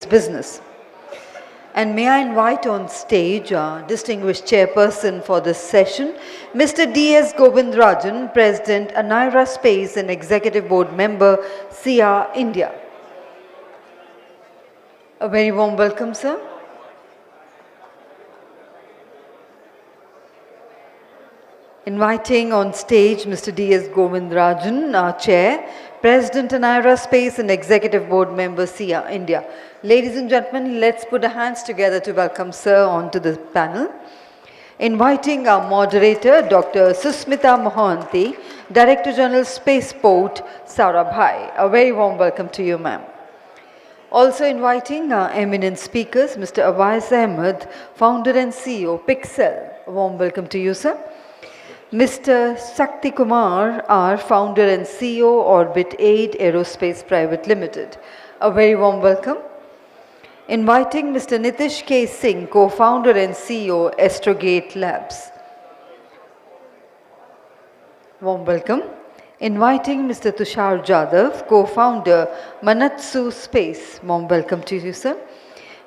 business. And may I invite on stage our distinguished chairperson for this session, Mr. D.S. Govindrajan, President, Aniara Space and Executive Board Member, SIA-India. A very warm welcome, sir. Inviting on stage Mr. D.S. Govindrajan, our Chair, President, Aniara Space and Executive Board Member, SIA-India. Ladies and gentlemen, let's put our hands together to welcome Sir onto the panel. Inviting our moderator, Dr. Susmita Mohanty, Director General, Spaceport, SARABHAI. A very warm welcome to you, ma'am. Also inviting our eminent speakers, Mr. Awais Ahmad, Founder and CEO, Pixxel. A warm welcome to you, sir. Mr. Sakthikumar R, Founder and CEO, OrbitAID Aerospace Pvt Ltd. A very warm welcome. Inviting Mr. Nitish K. Singh, Co-Founder and CEO, Astrogate Labs. Warm welcome. Inviting Mr. Tushar Jadhav, Co-Founder, Manatsu Space. Warm welcome to you, sir.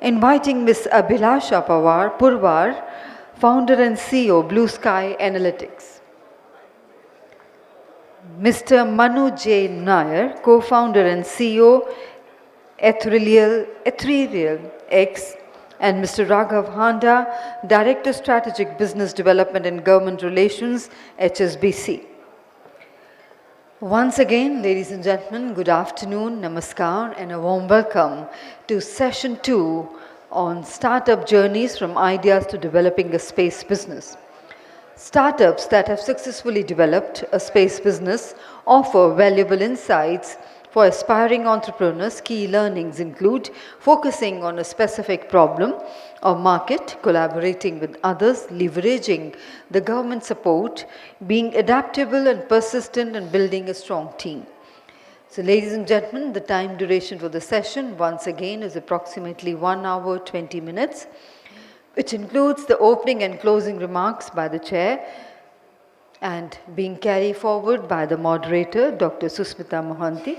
Inviting Ms. Abhilasha Purwar, Founder and CEO, Blue Sky Analytics. Mr. Manu J. Nair, Co-Founder and CEO, EtherealX, and Mr. Raghav, Handa, Director Strategic Business Development and Government Relations, HSBC. Once again, ladies and gentlemen, good afternoon, namaskar, and a warm welcome to Session 2 on Startup Journeys from Ideas to Developing a Space Business. Startups that have successfully developed a space business offer valuable insights for aspiring entrepreneurs. Key learnings include focusing on a specific problem or market, collaborating with others, leveraging the government support, being adaptable and persistent, and building a strong team. So ladies and gentlemen, the time duration for the session once again is approximately 1 hour 20 minutes, which includes the opening and closing remarks by the chair and being carried forward by the moderator, Dr. Susmita Mohanty.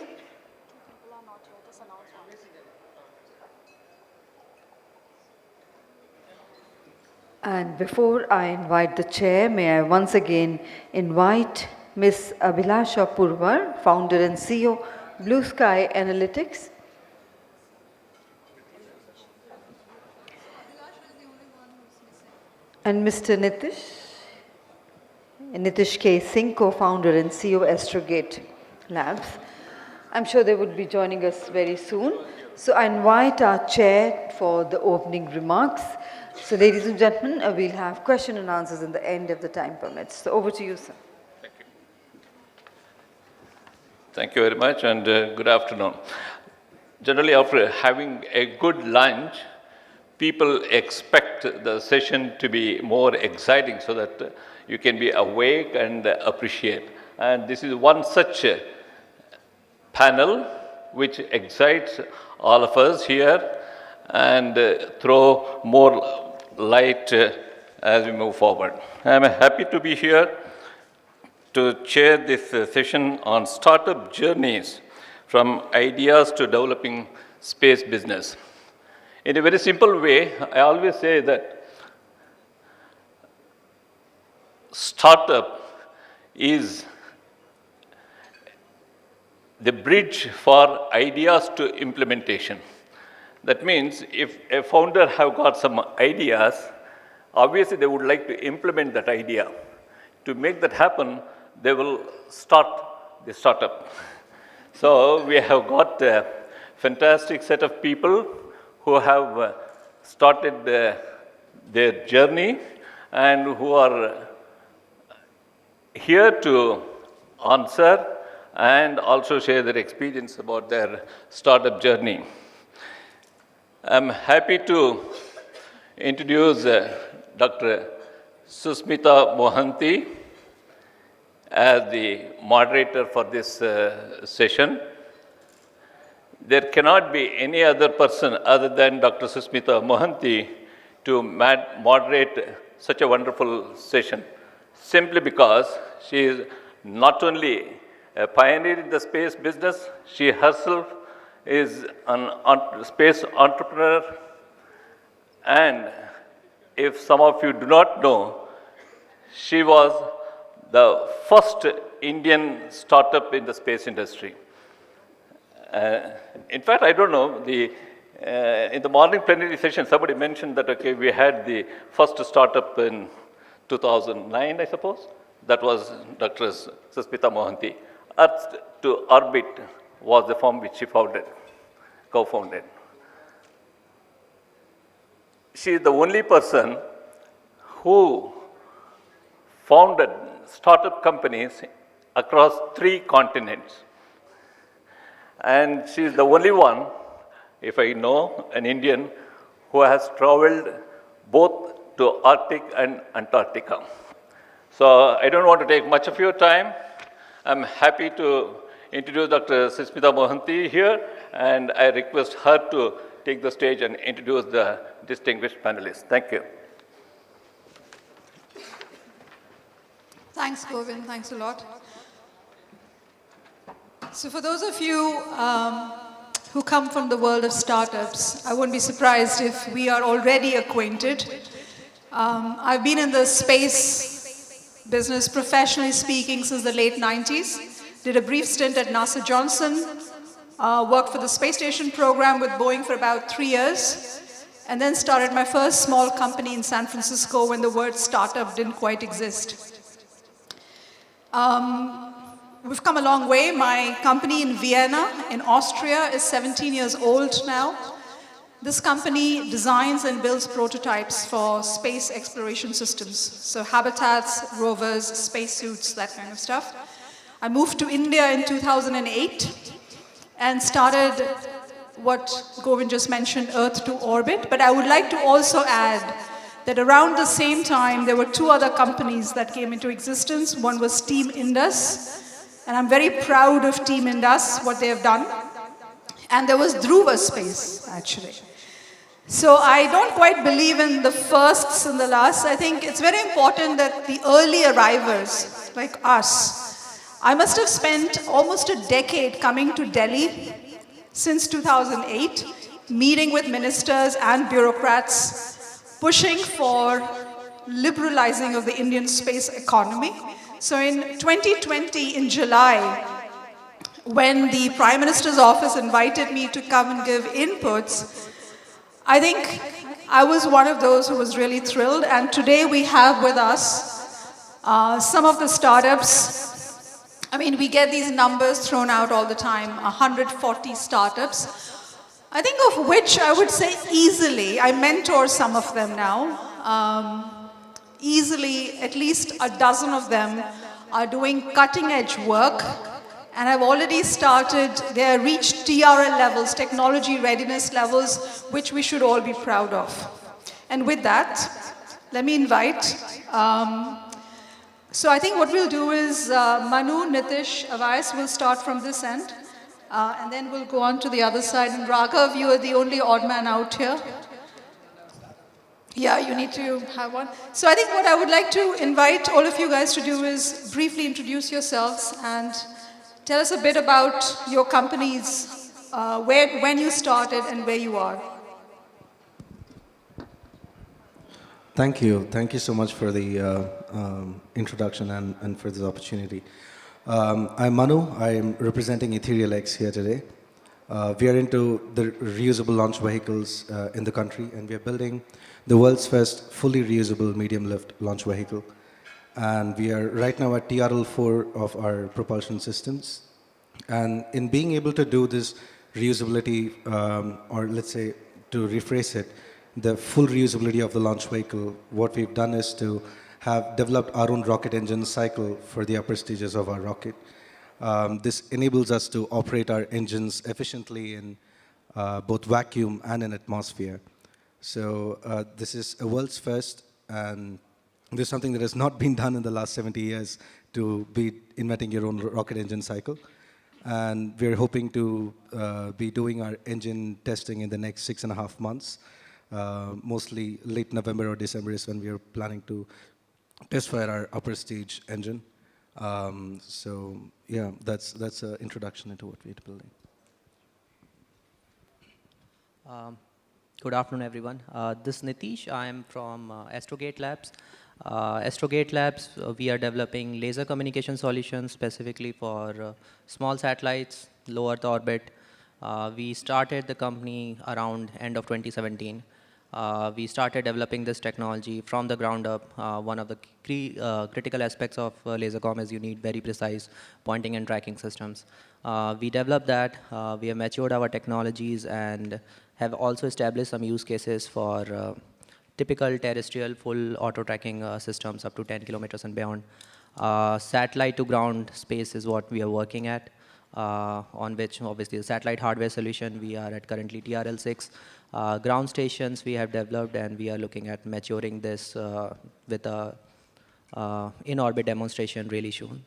And before I invite the chair, may I once again invite Ms. Abhilasha Purwar, Founder and CEO, Blue Sky Analytics. And Mr. Nitish K. Singh, Co-Founder and CEO, Astrogate Labs. I'm sure they would be joining us very soon. So I invite our chair for the opening remarks. So ladies and gentlemen, we'll have question and answers in the end if the time permits. So over to you, sir. Thank you. Thank you very much, and good afternoon. Generally, after having a good lunch, people expect the session to be more exciting so that you can be awake and appreciate. And this is one such panel which excites all of us here and throw more light as we move forward. I'm happy to be here to chair this session on startup journeys from ideas to developing space business. In a very simple way, I always say that startup is the bridge for ideas to implementation. That means if a founder have got some ideas, obviously they would like to implement that idea. To make that happen, they will start the startup. So we have got a fantastic set of people who have started their journey and who are here to answer and also share their experience about their startup journey. I'm happy to introduce Dr. Susmita Mohanty as the moderator for this session. There cannot be any other person other than Dr. Susmita Mohanty to moderate such a wonderful session, simply because she is not only a pioneer in the space business, she herself is an space entrepreneur, and if some of you do not know, she was the first Indian startup in the space industry. In fact, I don't know, in the morning plenary session, somebody mentioned that, okay, we had the first startup in 2009, I suppose. That was Dr. Susmita Mohanty. Earth to Orbit was the firm which she founded, co-founded. She is the only person who founded startup companies across 3 continents. And she is the only one, if I know, an Indian who has traveled both to Arctic and Antarctica. So I don't want to take much of your time. I'm happy to introduce Dr. Susmita Mohanty here, and I request her to take the stage and introduce the distinguished panelists. Thank you. Thanks, Govind. Thanks a lot. So for those of you who come from the world of startups, I wouldn't be surprised if we are already acquainted. I've been in the space business, professionally speaking, since the late 90s. Did a brief stint at NASA Johnson, worked for the space station program with Boeing for about 3 years, and then started my first small company in San Francisco when the word startup didn't quite exist. We've come a long way. My company in Vienna, in Austria, is 17 years old now. This company designs and builds prototypes for space exploration systems. So habitats, rovers, spacesuits, that kind of stuff. I moved to India in 2008 and started what Govind just mentioned, Earth to Orbit. But I would like to also add that around the same time, there were 2 other companies that came into existence. One was Team Indus, and I'm very proud of Team Indus, what they have done. And there was Dhruva Space, actually. So I don't quite believe in the firsts and the lasts. I think it's very important that the early arrivals, like us, I must have spent almost a decade coming to Delhi since 2008, meeting with ministers and bureaucrats, pushing for liberalizing of the Indian space economy. So in 2020, in July, when the Prime Minister's office invited me to come and give inputs, I think I was one of those who was really thrilled. And today we have with us some of the startups. I mean, we get these numbers thrown out all the time, 140 startups. I think of which I would say easily, I mentor some of them now, easily at least a dozen of them are doing cutting edge work. And I've already started, they have reached TRL levels, technology readiness levels, which we should all be proud of. And with that, let me invite, so I think what we'll do is Manu, Nitish, Awais will start from this end, and then we'll go on to the other side. And Raghav, you are the only odd man out here. Yeah, you need to have one. So I think what I would like to invite all of you guys to do is briefly introduce yourselves and tell us a bit about your companies, when you started and where you are. Thank you. Thank you so much for the introduction and for this opportunity. I'm Manu. I'm representing EtherealX here today. We are into the reusable launch vehicles in the country, and we are building the world's first fully reusable medium lift launch vehicle. And we are right now at TRL4 of our propulsion systems. And in being able to do this reusability, or let's say to rephrase it, the full reusability of the launch vehicle, what we've done is to have developed our own rocket engine cycle for the upper stages of our rocket. This enables us to operate our engines efficiently in both vacuum and in atmosphere. So this is a world's first, and this is something that has not been done in the last 70 years, to be inventing your own rocket engine cycle. And we're hoping to be doing our engine testing in the next 6.5 months. Mostly late November or December is when we are planning to test fire our upper stage engine. So yeah, that's an introduction into what we're building. Um, Good afternoon, everyone. This is Nitish. I am from Astrogate Labs. Astrogate Labs, we are developing laser communication solutions specifically for small satellites, low Earth orbit. We started the company around end of 2017. We started developing this technology from the ground up. One of the critical aspects of laser comm is you need very precise pointing and tracking systems. We developed that. We have matured our technologies and have also established some use cases for typical terrestrial full auto tracking systems up to 10 kilometers and beyond. Satellite to ground space is what we are working at, on which obviously the satellite hardware solution we are at currently TRL6. Ground stations we have developed, and we are looking at maturing this with a in-orbit demonstration really soon.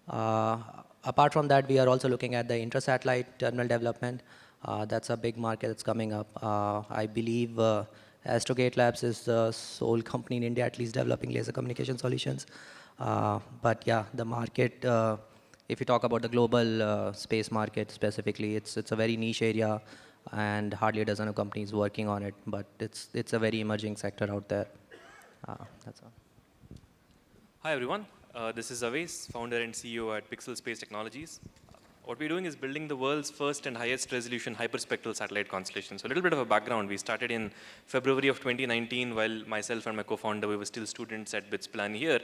Apart from that, we are also looking at the intra-satellite terminal development. That's a big market that's coming up. I believe Astrogate Labs is the sole company in India at least developing laser communication solutions. But yeah, the market, if you talk about the global space market specifically, it's a very niche area and hardly a dozen of companies working on it, but it's a very emerging sector out there. That's all. Hi everyone, this is Awais, founder and CEO at Pixxel Space Technologies. What we're doing is building the world's first and highest resolution hyperspectral satellite constellation. So a little bit of a background. We started in February of 2019 while myself and my co-founder, we were still students at BITS Plan here.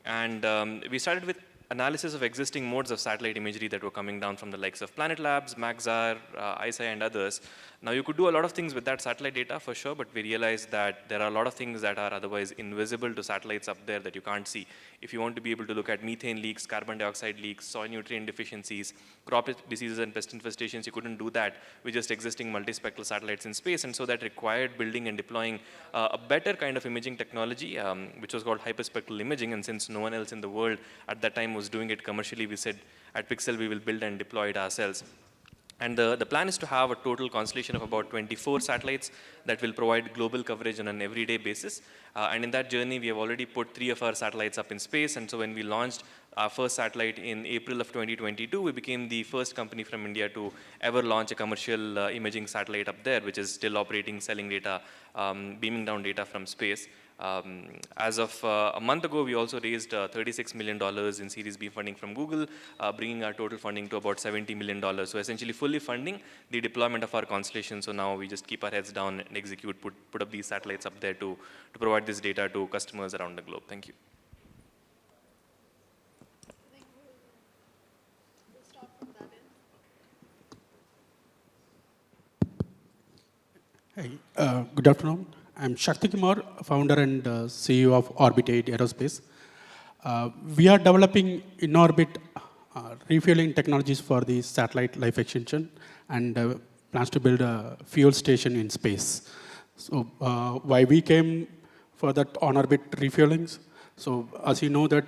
And we started with analysis of existing modes of satellite imagery that were coming down from the likes of Planet Labs, Maxar, SIA and others. Now you could do a lot of things with that satellite data for sure, but we realized that there are a lot of things that are otherwise invisible to satellites up there that you can't see. If you want to be able to look at methane leaks, carbon dioxide leaks, soil nutrient deficiencies, crop diseases and pest infestations, you couldn't do that with just existing multispectral satellites in space. And so that required building and deploying a better kind of imaging technology, which was called hyperspectral imaging. And since no one else in the world at that time was doing it commercially, we said at Pixxel we will build and deploy it ourselves. And the plan is to have a total constellation of about 24 satellites that will provide global coverage on an everyday basis. And in that journey, we have already put 3 of our satellites up in space. And so when we launched our first satellite in April of 2022, we became the first company from India to ever launch a commercial imaging satellite up there, which is still operating, selling data, beaming down data from space. As of a month ago, we also raised $36 million in Series B funding from Google, bringing our total funding to about $70 million. So essentially fully funding the deployment of our constellation. So now we just keep our heads down and execute, put up these satellites up there to provide this data to customers around the globe. Thank you. Hey, good afternoon. I'm Sakthikumar, founder and CEO of OrbitAID Aerospace. We are developing in-orbit refueling technologies for the satellite life extension and plans to build a fuel station in space. So why we came for that on-orbit refuelings? So as you know that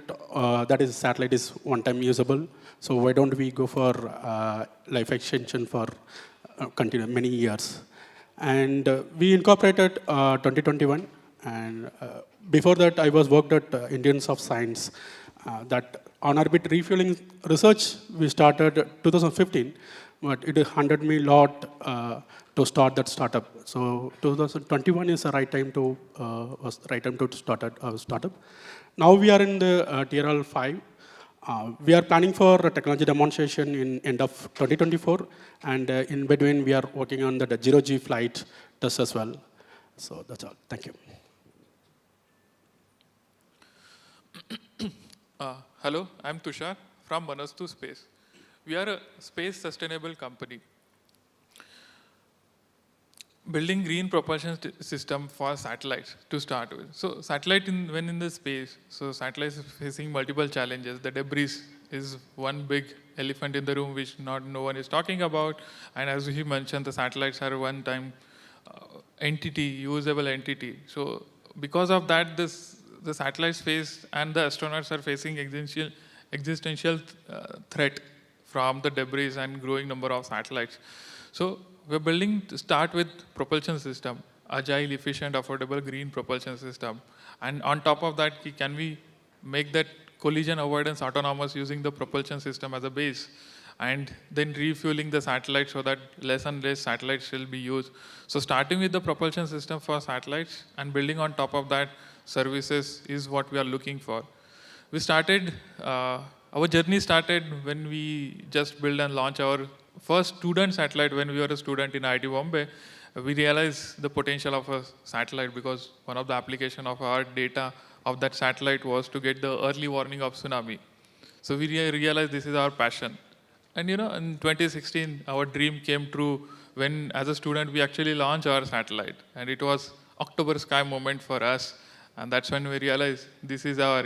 satellite is one-time usable. So why don't we go for life extension for many years? And we incorporated 2021, and before that I was worked at Indians of Science. That on-orbit refueling research we started 2015, but it hunted me a lot to start that startup. So 2021 is the right time to start a startup. Now we are in the TRL5. We are planning for a technology demonstration in end of 2024, and in between we are working on the 0G flight test as well. So that's all. Thank you. Hello, I'm Tushar from Manatsu Space. We are a space sustainable company, building green propulsion system for satellites to start with. So satellite, when in the space, so satellites is facing multiple challenges. The debris is one big elephant in the room which no one is talking about. And as he mentioned, the satellites are one-time entity, usable entity. So because of that, the satellites face and the astronauts are facing existential threat from the debris and growing number of satellites. So we're building to start with propulsion system, agile, efficient, affordable, green propulsion system. And on top of that, can we make that collision avoidance autonomous using the propulsion system as a base? and then refueling the satellite so that less and less satellites will be used. So starting with the propulsion system for satellites and building on top of that services is what we are looking for. We started, our journey started when we just built and launched our first student satellite when we were a student in IIT Bombay. We realized the potential of a satellite because one of the application of our data of that satellite was to get the early warning of tsunami. So we realized this is our passion. And in 2016, our dream came true when, as a student, we actually launched our satellite. And it was October sky moment for us. And that's when we realized this is our,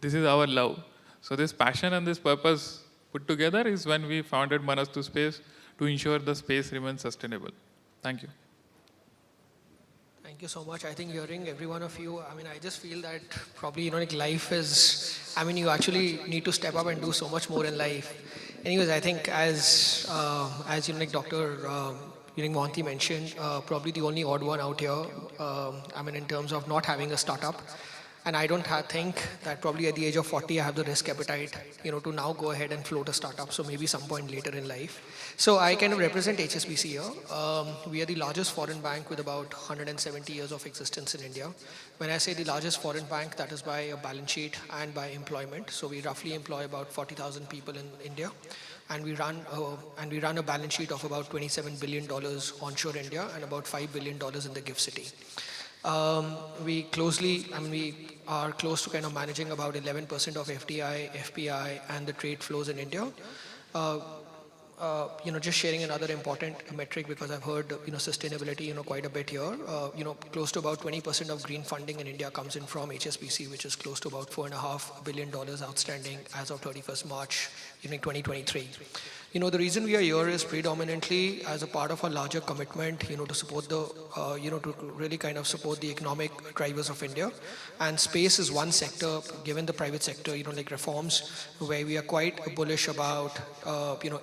this is our love. So this passion and this purpose put together is when we founded Manatsu Space to ensure the space remains sustainable. Thank you. Thank you so much. I think hearing every one of you, I just feel that probably, life is, you actually need to step up and do so much more in life. Anyways, I think as Dr. Mohanty mentioned, probably the only odd one out here, in terms of not having a startup. And I don't think that probably at the age of 40, I have the risk appetite, to now go ahead and float a startup. So maybe some point later in life. So I kind of represent HSBC here. We are the largest foreign bank with about 170 years of existence in India. When I say the largest foreign bank, that is by a balance sheet and by employment. So we roughly employ about 40,000 people in India. And we run a balance sheet of about $27 billion onshore India and about $5 billion in the gift city. We are close to kind of managing about 11% of FDI, FPI, and the trade flows in India. Just sharing another important metric because I've heard, sustainability, quite a bit here. Close to about 20% of green funding in India comes in from HSBC, which is close to about $4.5 billion outstanding as of 31st March, 2023. The reason we are here is predominantly as a part of a larger commitment, to support the, to really kind of support the economic drivers of India. And space is one sector, given the private sector, like reforms, where we are quite bullish about,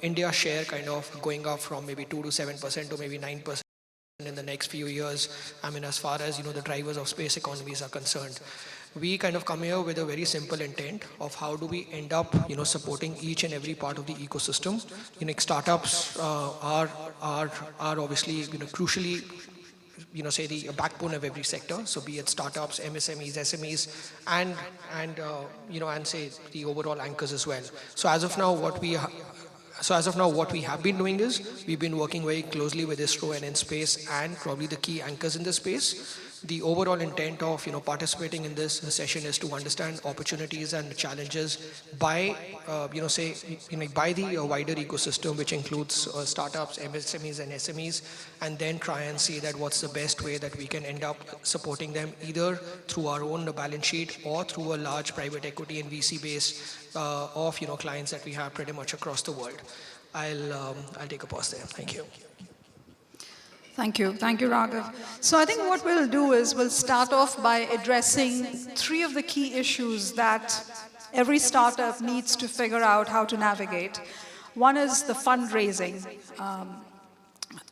India's share kind of going up from maybe 2 to 7% to maybe 9% in the next few years. As far as, the drivers of space economies are concerned. We kind of come here with a very simple intent of how do we end up, supporting each and every part of the ecosystem. Startups are obviously, crucially, say the backbone of every sector. So be it startups, MSMEs, SMEs, and say the overall anchors as well. So as of now, what we have been doing is we've been working very closely with ISRO and IN-SPACE and probably the key anchors in the space. The overall intent of participating in this session is to understand opportunities and challenges by by the wider ecosystem, which includes startups, MSMEs, and SMEs, and then try and see that what's the best way that we can end up supporting them either through our own balance sheet or through a large private equity and VC base of clients that we have pretty much across the world. I'll take a pause there. Thank you. Thank you, Raghav. So I think what we'll do is we'll start off by addressing 3 of the key issues that every startup needs to figure out how to navigate. One is the fundraising.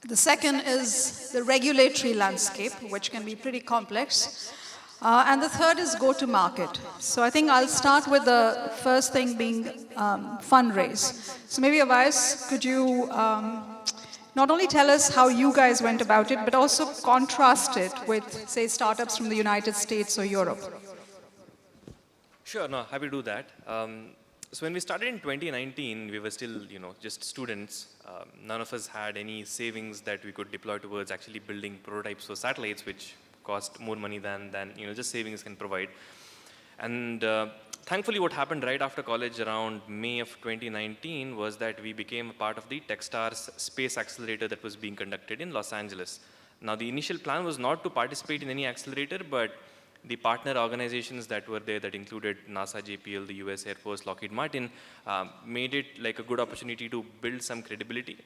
The second is the regulatory landscape, which can be pretty complex. And the third is go-to-market. So I think I'll start with the first thing being fundraise. So maybe Awais, could you not only tell us how you guys went about it, but also contrast it with, say, startups from the United States or Europe? Sure, no, happy to do that. So when we started in 2019, we were still, just students. None of us had any savings that we could deploy towards actually building prototypes for satellites, which cost more money than just savings can provide. And thankfully, what happened right after college around May of 2019 was that we became a part of the Techstars space accelerator that was being conducted in Los Angeles. Now, the initial plan was not to participate in any accelerator, but the partner organizations that were there that included NASA, JPL, the US Air Force, Lockheed Martin, made it like a good opportunity to build some credibility.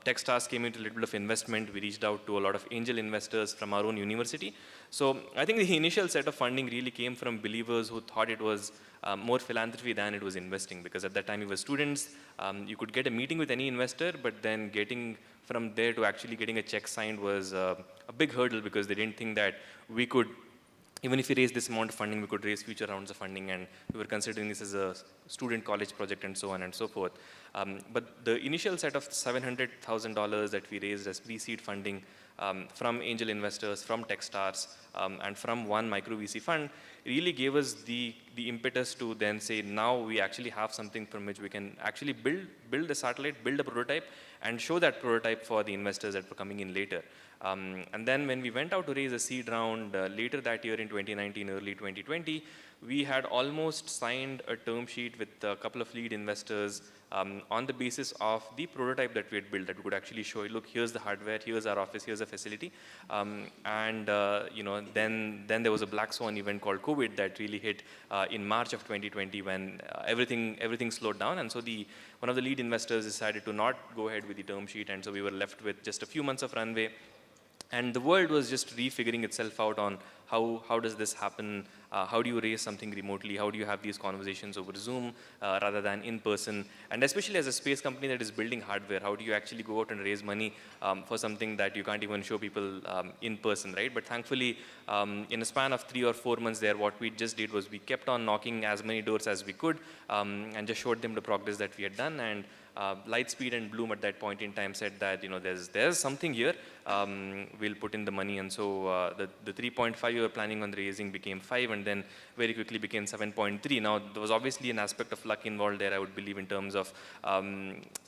Techstars came into a little bit of investment. We reached out to a lot of angel investors from our own university. So I think the initial set of funding really came from believers who thought it was more philanthropy than it was investing, because at that time we were students. You could get a meeting with any investor, but then getting from there to actually getting a check signed was a big hurdle, because they didn't think that we could even if we raise this amount of funding, we could raise future rounds of funding, and we were considering this as a student college project and so on and so forth. But the initial set of $700,000 that we raised as pre-seed funding from angel investors, from Techstars, and from one micro VC fund really gave us the impetus to then say, now we actually have something from which we can actually build a satellite, build a prototype, and show that prototype for the investors that were coming in later. And then when we went out to raise a seed round later that year in 2019, early 2020, we had almost signed a term sheet with a couple of lead investors on the basis of the prototype that we had built, that we could actually show, look, here's the hardware, here's our office, here's a facility. Then there was a black swan event called COVID that really hit in March of 2020 when everything slowed down. And so one of the lead investors decided to not go ahead with the term sheet, and so we were left with just a few months of runway. And the world was just refiguring itself out on how does this happen, how do you raise something remotely, how do you have these conversations over Zoom rather than in person, and especially as a space company that is building hardware, how do you actually go out and raise money for something that you can't even show people in person, right? But thankfully, in a span of 3 or 4 months there, what we just did was we kept on knocking as many doors as we could and just showed them the progress that we had done. And Lightspeed and Bloom at that point in time said that, there's something here, we'll put in the money. And so the 3.5 we were planning on raising became 5, and then very quickly became 7.3. Now, there was obviously an aspect of luck involved there, I would believe, in terms of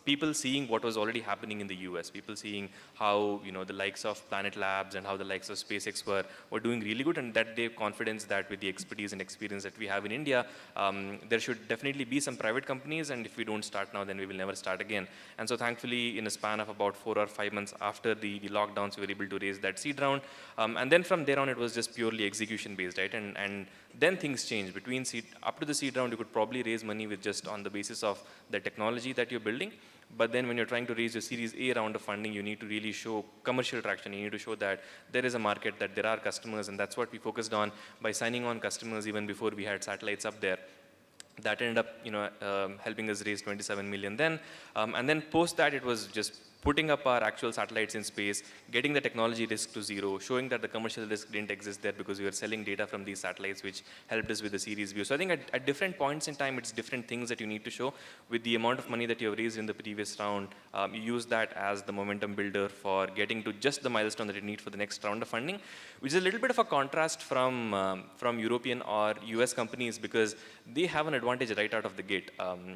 people seeing what was already happening in the US, people seeing how, the likes of Planet Labs and how the likes of SpaceX were doing really good, and that gave confidence that with the expertise and experience that we have in India, there should definitely be some private companies, and if we don't start now, then we will never start again. And so thankfully, in a span of about 4 or 5 months after the lockdowns, we were able to raise that seed round. And then from there on, it was just purely execution based, right? And then things changed. Between up to the seed round, you could probably raise money with just on the basis of the technology that you're building. But then when you're trying to raise your Series A round of funding, you need to really show commercial traction. You need to show that there is a market, that there are customers, and that's what we focused on by signing on customers even before we had satellites up there. That ended up, helping us raise 27 million then. And then post that, it was just putting up our actual satellites in space, getting the technology risk to zero, showing that the commercial risk didn't exist there because we were selling data from these satellites, which helped us with the series view. So I think at different points in time, it's different things that you need to show. With the amount of money that you have raised in the previous round, you use that as the momentum builder for getting to just the milestone that you need for the next round of funding, which is a little bit of a contrast from European or US companies, because they have an advantage right out of the gate.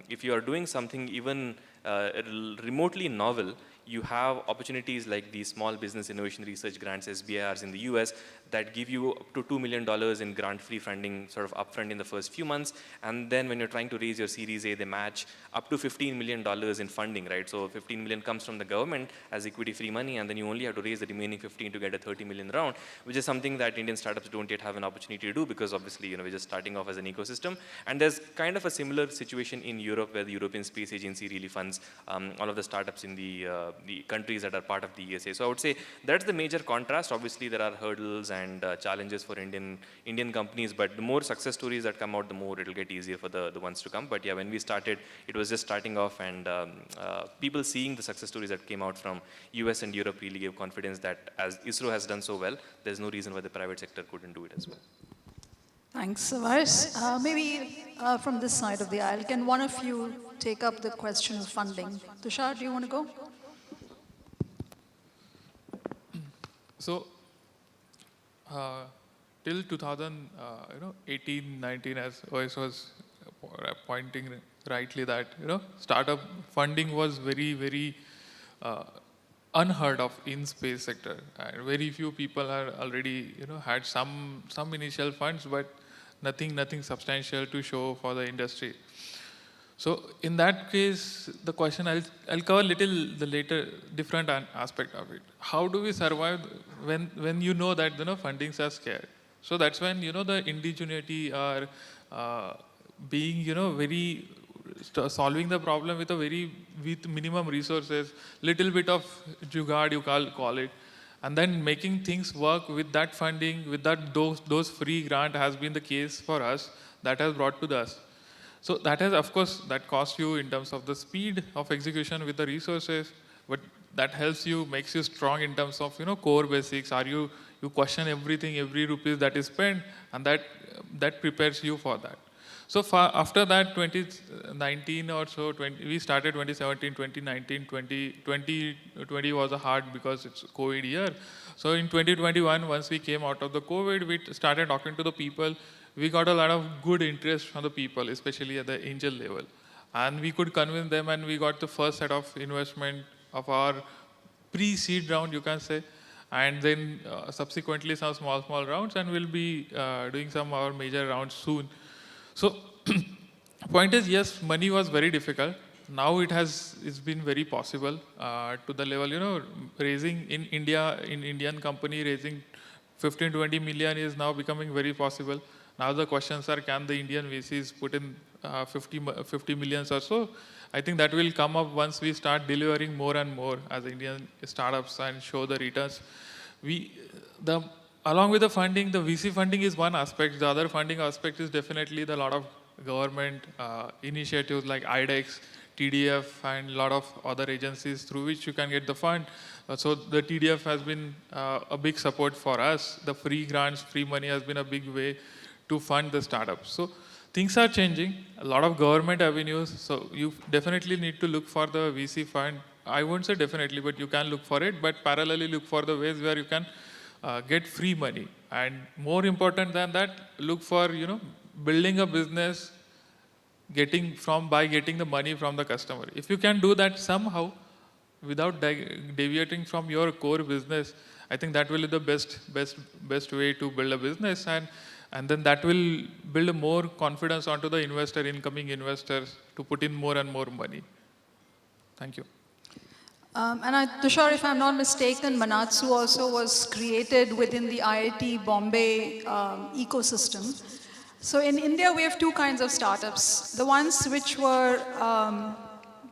If you are doing something even remotely novel, you have opportunities like the Small Business Innovation Research Grants, SBIRs in the US, that give you up to $2 million in grant-free funding sort of upfront in the first few months. And then when you're trying to raise your Series A, they match up to $15 million in funding, right? So 15 million comes from the government as equity-free money, and then you only have to raise the remaining 15 to get a 30 million round, which is something that Indian startups don't yet have an opportunity to do, because obviously, we're just starting off as an ecosystem. And there's kind of a similar situation in Europe, where the European Space Agency really funds all of the startups in the countries that are part of the ESA. So I would say that's the major contrast. Obviously, there are hurdles and challenges for Indian companies, but the more success stories that come out, the more it'll get easier for the ones to come. But yeah, when we started, it was just starting off, and people seeing the success stories that came out from US and Europe really gave confidence that as ISRO has done so well, there's no reason why the private sector couldn't do it as well. Thanks, Awais. Maybe from this side of the aisle, can one of you take up the question of funding? Tushar, do you want to go? So, till 2018, 19, as Awais was pointing rightly, that startup funding was very, very unheard of in space sector, and very few people are already had some initial funds, but nothing substantial to show for the industry. So in that case, the question I'll cover the later different aspect of it. How do we survive when that fundings are scarce? So that's when the indigeneity are being very solving the problem with minimum resources, little bit of jugaad you call it, and then making things work with that funding, with those free grant has been the case for us. That has brought to us. So that has, of course, that cost you in terms of the speed of execution with the resources, but that helps you, makes you strong in terms of, core basics. You question everything, every rupees that is spent, and that prepares you for that. So after that, 2019 or so, we started 2017, 2019, 2020 was a hard because it's COVID year. So in 2021, once we came out of the COVID, we started talking to the people. We got a lot of good interest from the people, especially at the angel level. And we could convince them, and we got the first set of investment of our pre-seed round, you can say. And then subsequently some small rounds, and we'll be doing some of our major rounds soon. So point is, yes, money was very difficult. Now it's been very possible to the level, raising in India, in Indian company, raising 15-20 million is now becoming very possible. Now the questions are, can the Indian VCs put in 50 millions or so? I think that will come up once we start delivering more and more as Indian startups and show the returns. Along with the funding, the VC funding is one aspect. The other funding aspect is definitely the lot of government initiatives like IDEX, TDF, and a lot of other agencies through which you can get the fund. So the TDF has been a big support for us. The free grants, free money has been a big way to fund the startups. So things are changing, a lot of government avenues. So you definitely need to look for the VC fund. I won't say definitely, but you can look for it, but parallelly look for the ways where you can get free money. And more important than that, look for, building a business by getting the money from the customer. If you can do that somehow without deviating from your core business, I think that will be the best way to build a business. And then that will build more confidence onto the incoming investors to put in more and more money. Thank you. Tushar, if I'm not mistaken, Manatsu also was created within the IIT Bombay ecosystem. So in India, we have two kinds of startups. The ones which were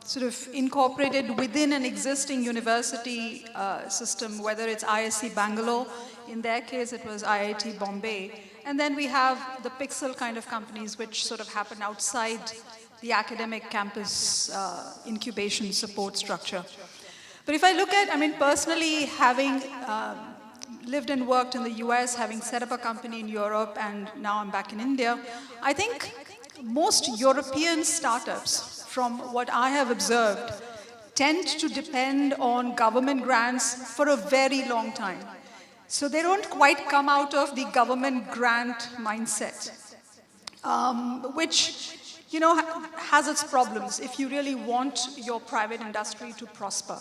sort of incorporated within an existing university system, whether it's ISC Bangalore, in their case it was IIT Bombay. And then we have the Pixxel kind of companies which sort of happen outside the academic campus incubation support structure. But if I look at, personally having lived and worked in the US, having set up a company in Europe, and now I'm back in India, I think most European startups, from what I have observed, tend to depend on government grants for a very long time. So they don't quite come out of the government grant mindset, which has its problems if you really want your private industry to prosper.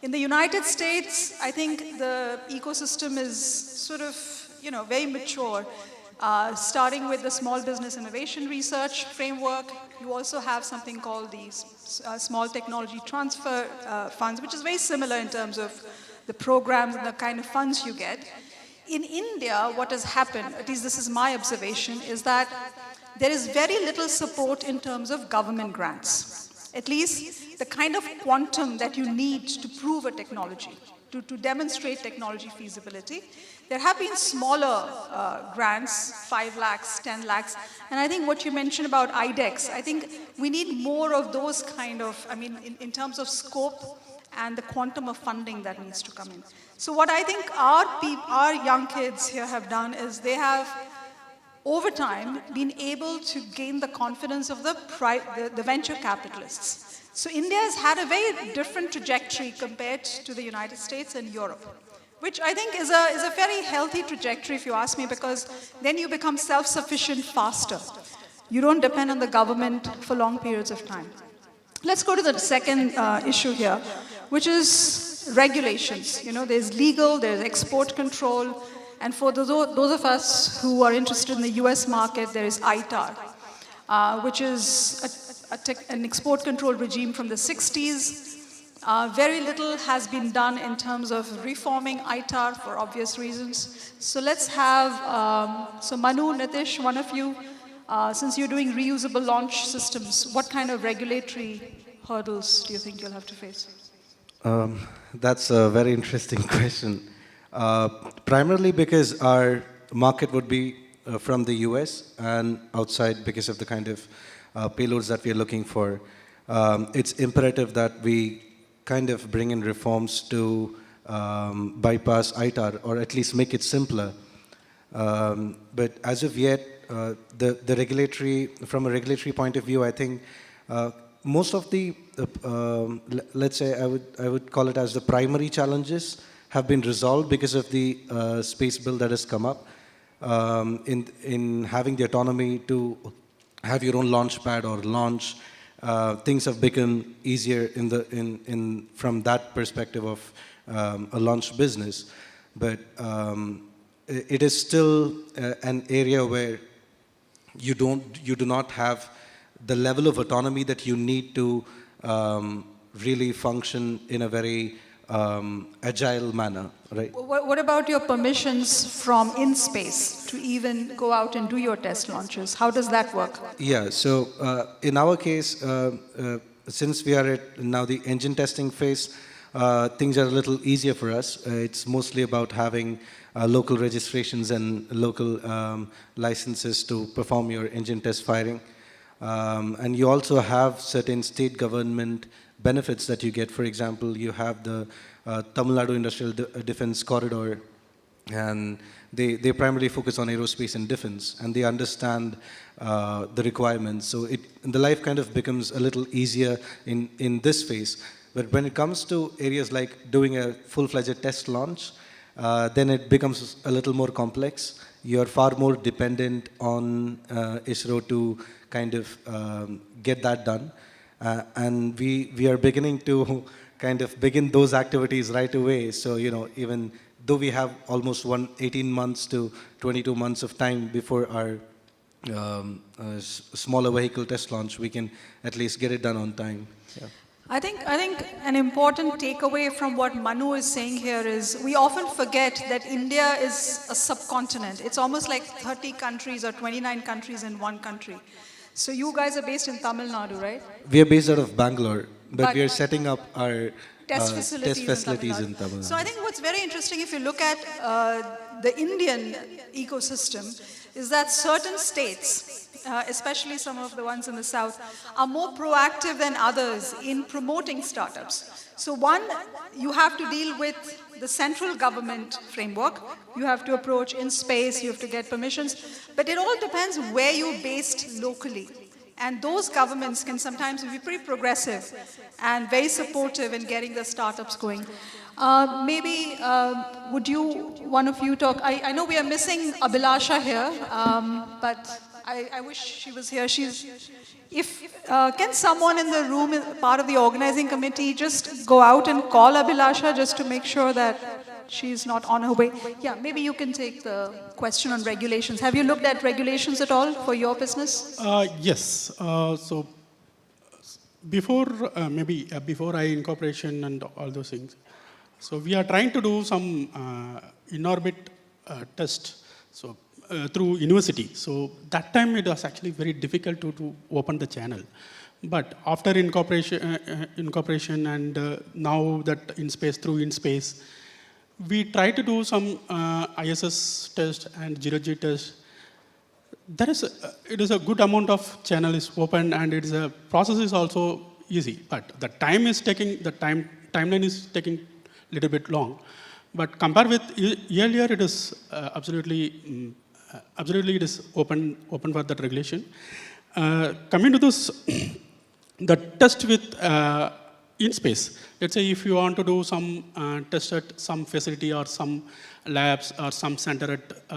In the United States, I think the ecosystem is sort of, very mature. Starting with the Small Business Innovation Research Framework, you also have something called the Small Technology Transfer Funds, which is very similar in terms of the programs and the kind of funds you get. In India, what has happened, at least this is my observation, is that there is very little support in terms of government grants. At least the kind of quantum that you need to prove a technology, to demonstrate technology feasibility. There have been smaller grants, 5 lakhs, 10 lakhs, and I think what you mentioned about IDEX, I think we need more of those kind of, in terms of scope and the quantum of funding that needs to come in. So what I think our young kids here have done is they have, over time, been able to gain the confidence of the venture capitalists. So India has had a very different trajectory compared to the United States and Europe, which I think is a very healthy trajectory, if you ask me, because then you become self-sufficient faster. You don't depend on the government for long periods of time. Let's go to the second issue here, which is regulations. There's legal, there's export control, and for those of us who are interested in the US market, there is ITAR, which is an export control regime from the 60s. Very little has been done in terms of reforming ITAR for obvious reasons. So let's have, Manu, Nitish, one of you, since you're doing reusable launch systems, what kind of regulatory hurdles do you think you'll have to face? That's a very interesting question. Primarily because our market would be from the US and outside because of the kind of payloads that we are looking for. It's imperative that we kind of bring in reforms to bypass ITAR or at least make it simpler. But as of yet, the regulatory, from a regulatory point of view, I think most of the, let's say, I would call it as the primary challenges have been resolved because of the space bill that has come up in having the autonomy to have your own launch pad or launch. Things have become easier from that perspective of a launch business, but it is still an area where you do not have the level of autonomy that you need to really function in a very agile manner, right? What about your permissions from in space to even go out and do your test launches? How does that work? Yeah, so in our case, since we are at now the engine testing phase, things are a little easier for us. It's mostly about having local registrations and local licenses to perform your engine test firing. And you also have certain state government benefits that you get. For example, you have the Tamil Nadu Industrial Defense Corridor, and they primarily focus on aerospace and defense, and they understand the requirements. So the life kind of becomes a little easier in this phase. But when it comes to areas like doing a full-fledged test launch, then it becomes a little more complex. You're far more dependent on ISRO to kind of get that done. And we are beginning to kind of begin those activities right away. So, even though we have almost 18 months to 22 months of time before our smaller vehicle test launch, we can at least get it done on time. Yeah. I think an important takeaway from what Manu is saying here is we often forget that India is a subcontinent. It's almost like 30 countries or 29 countries in one country. So you guys are based in Tamil Nadu, right? We are based out of Bangalore, but we are setting up our test facilities in Tamil Nadu. So I think what's very interesting, if you look at the Indian ecosystem, is that certain states, especially some of the ones in the south, are more proactive than others in promoting startups. So one, you have to deal with the central government framework. You have to approach in space, you have to get permissions, but it all depends where you're based locally. And those governments can sometimes be pretty progressive and very supportive in getting the startups going. Maybe would one of you talk? I know we are missing Abhilasha here, but I wish she was here. Can someone in the room, part of the organizing committee, just go out and call Abhilasha just to make sure that she's not on her way? Yeah, maybe you can take the question on regulations. Have you looked at regulations at all for your business? Yes. So before before I incorporation and all those things, so we are trying to do some in-orbit test. So through university. So that time it was actually very difficult to open the channel. But after incorporation and now that through InSpace, we try to do some ISS test and 0G test. It is a good amount of channel is open and process is also easy. But the timeline is taking a little bit long. But compared with earlier, it is absolutely it is open for that regulation. Coming to this, the test with InSpace. Let's say if you want to do some test at some facility or some labs or some center at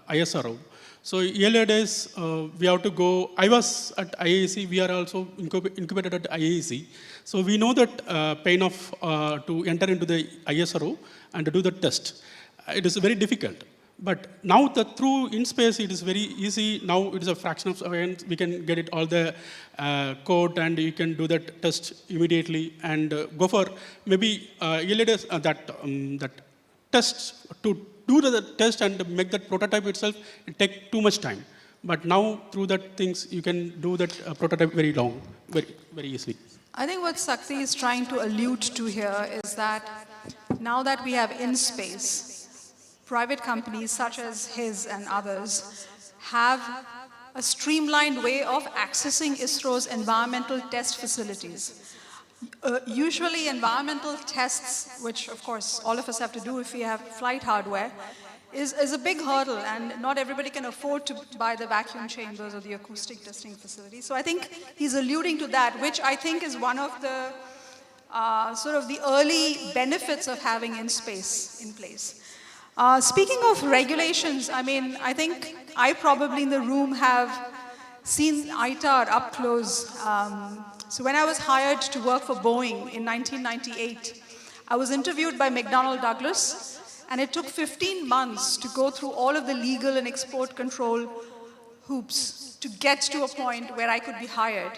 ISRO. So earlier days, we have to go. I was at IAC. We are also incubated at IAC. So we know that pain of to enter into the ISRO and to do the test. It is very difficult. But now through InSpace, it is very easy. Now it is a fraction of seconds. We can get it all the code and you can do that test immediately and go for maybe earlier days that test to do the test and make that prototype itself, it takes too much time. But now through that things, you can do that prototype very easily. I think what Sakthi is trying to allude to here is that now that we have InSpace, private companies such as his and others have a streamlined way of accessing ISRO's environmental test facilities. Usually environmental tests, which of course all of us have to do if we have flight hardware, is a big hurdle, and not everybody can afford to buy the vacuum chambers or the acoustic testing facility. So I think he's alluding to that, which I think is one of the sort of the early benefits of having in-space in place. Speaking of regulations, I mean, I think I probably in the room have seen ITAR up close. So when I was hired to work for Boeing in 1998, I was interviewed by McDonnell Douglas, and it took 15 months to go through all of the legal and export control hoops to get to a point where I could be hired.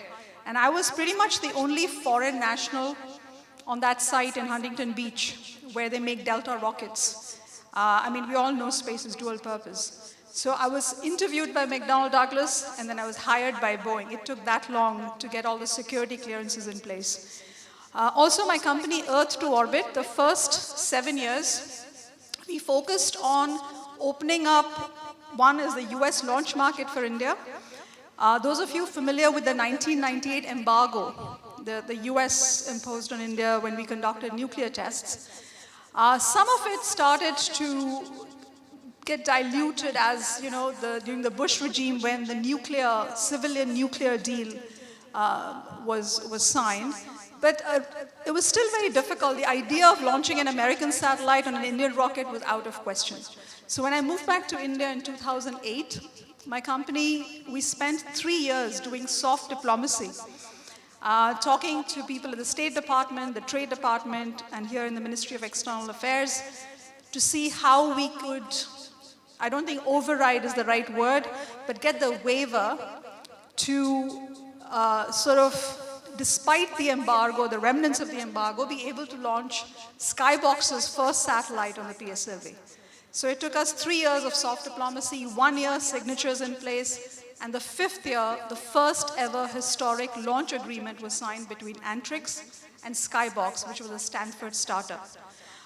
And I was pretty much the only foreign national on that site in Huntington Beach, where they make Delta rockets. I mean, we all know space is dual purpose. So I was interviewed by McDonnell Douglas, and then I was hired by Boeing. It took that long to get all the security clearances in place. Also, my company, Earth to Orbit, the first 7 years, we focused on opening up, one is the US launch market for India. Those of you familiar with the 1998 embargo, the US imposed on India when we conducted nuclear tests, some of it started to get diluted as, you know, during the Bush regime when the civilian nuclear deal was signed. But it was still very difficult. The idea of launching an American satellite on an Indian rocket was out of question. So when I moved back to India in 2008, my company, we spent 3 years doing soft diplomacy, talking to people at the State Department, the Trade Department, and here in the Ministry of External Affairs to see how we could, I don't think override is the right word, but get the waiver to sort of, despite the embargo, the remnants of the embargo, be able to launch Skybox's first satellite on the PSLV. So it took us 3 years of soft diplomacy, 1 year signatures in place, and the 5th year, the first ever historic launch agreement was signed between Antrix and Skybox, which was a Stanford startup.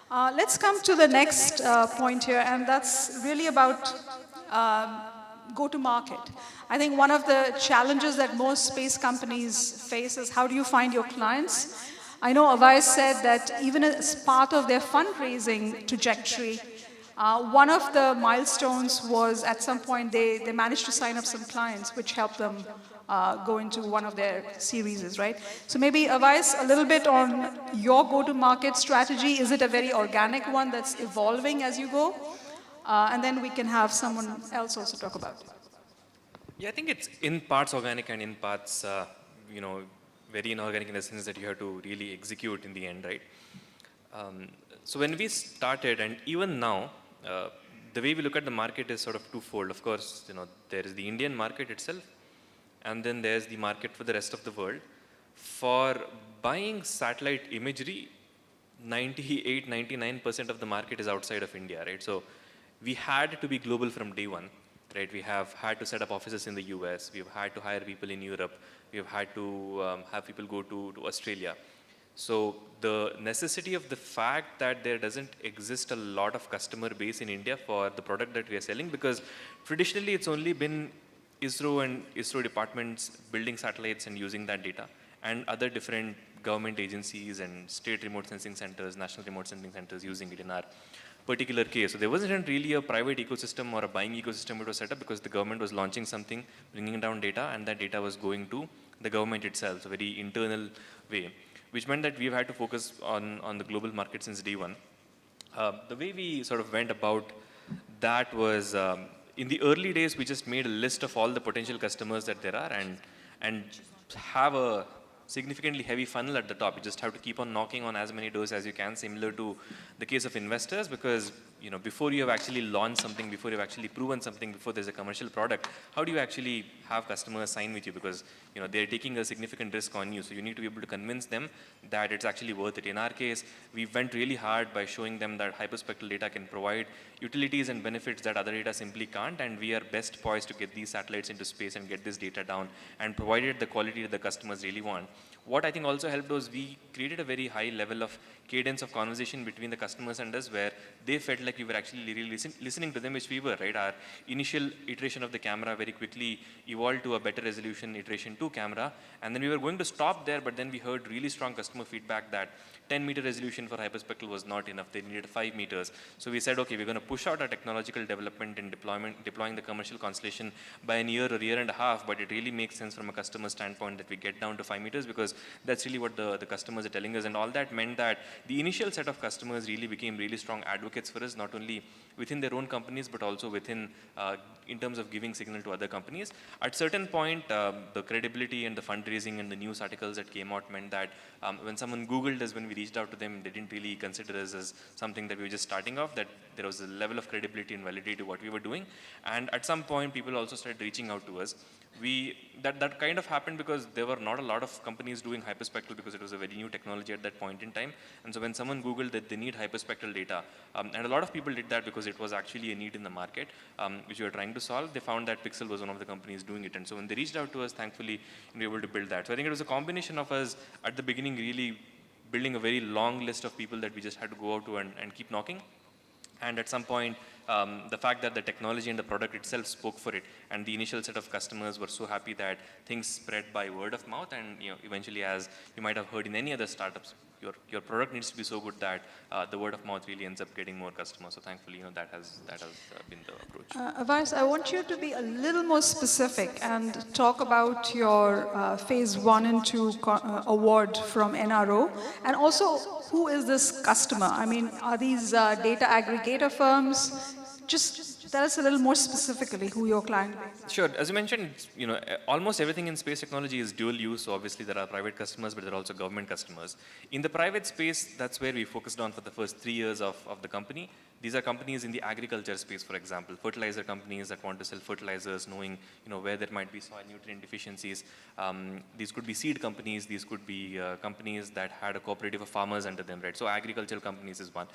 Let's come to the next point here, and that's really about go-to-market. I think one of the challenges that most space companies face is how do you find your clients? I know Awais said that even as part of their fundraising trajectory, one of the milestones was at some point they managed to sign up some clients, which helped them go into one of their series, right? So maybe Awais, a little bit on your go-to-market strategy. Is it a very organic one that's evolving as you go? And then we can have someone else also talk about it. Yeah, I think it's in parts organic and in parts, you know, very inorganic in the sense that you have to really execute in the end, right? So when we started, and even now, the way we look at the market is sort of twofold. Of course, you know, there is the Indian market itself, and then there's the market for the rest of the world. For buying satellite imagery, 98, 99% of the market is outside of India, right? So we had to be global from day one, right? We have had to set up offices in the US. We've had to hire people in Europe. We've had to have people go to Australia. So the necessity of the fact that there doesn't exist a lot of customer base in India for the product that we are selling, because traditionally it's only been ISRO and ISRO departments building satellites and using that data, and other different government agencies and state remote sensing centers, national remote sensing centers using it in our particular case. So there wasn't really a private ecosystem or a buying ecosystem it was set up, because the government was launching something, bringing down data, and that data was going to the government itself, so very internal way, which meant that we've had to focus on the global market since day one. The way we sort of went about that was, in the early days, we just made a list of all the potential customers that there are and have a significantly heavy funnel at the top. You just have to keep on knocking on as many doors as you can, similar to the case of investors, because, you know, before you have actually launched something, before you've actually proven something, before there's a commercial product, how do you actually have customers sign with you? Because, you know, they're taking a significant risk on you, so you need to be able to convince them that it's actually worth it. In our case, we went really hard by showing them that hyperspectral data can provide utilities and benefits that other data simply can't, and we are best poised to get these satellites into space and get this data down and provide it the quality that the customers really want. what I think also helped was we created a very high level of cadence of conversation between the customers and us, where they felt like we were actually really listening to them, which we were, right? Our initial iteration of the camera very quickly evolved to a better resolution iteration 2 camera, and then we were going to stop there, but then we heard really strong customer feedback that 10-meter resolution for hyperspectral was not enough. They needed 5 meters. So we said, okay, we're going to push out our technological development and deploying the commercial constellation by a year or year and a half, but it really makes sense from a customer standpoint that we get down to 5 meters, because that's really what the customers are telling us. And all that meant that the initial set of customers really became really strong advocates for us, not only within their own companies, but also within, in terms of giving signal to other companies. At certain point, the credibility and the fundraising and the news articles that came out meant that when someone Googled us, when we reached out to them, they didn't really consider us as something that we were just starting off, that there was a level of credibility and validity to what we were doing. And at some point, people also started reaching out to us. That kind of happened because there were not a lot of companies doing hyperspectral, because it was a very new technology at that point in time. And so when someone Googled that they need hyperspectral data, and a lot of people did that because it was actually a need in the market, which we were trying to solve, they found that Pixxel was one of the companies doing it. And so when they reached out to us, thankfully, we were able to build that. So I think it was a combination of us at the beginning really building a very long list of people that we just had to go out to and keep knocking. And at some point, the fact that the technology and the product itself spoke for it, and the initial set of customers were so happy that things spread by word of mouth, and eventually, as you might have heard in any other startups, your product needs to be so good that the word of mouth really ends up getting more customers. So thankfully, that has been the approach. Awais, I want you to be a little more specific and talk about your phase 1 and 2 award from NRO, and also who is this customer? I mean, are these data aggregator firms? Just tell us a little more specifically who your client is. Sure. As you mentioned, almost everything in space technology is dual use. So obviously, there are private customers, but there are also government customers. In the private space, that's where we focused on for the first 3 years of the company. These are companies in the agriculture space, for example, fertilizer companies that want to sell fertilizers, knowing where there might be soil nutrient deficiencies. These could be seed companies. These could be companies that had a cooperative of farmers under them, right? So agricultural companies is one.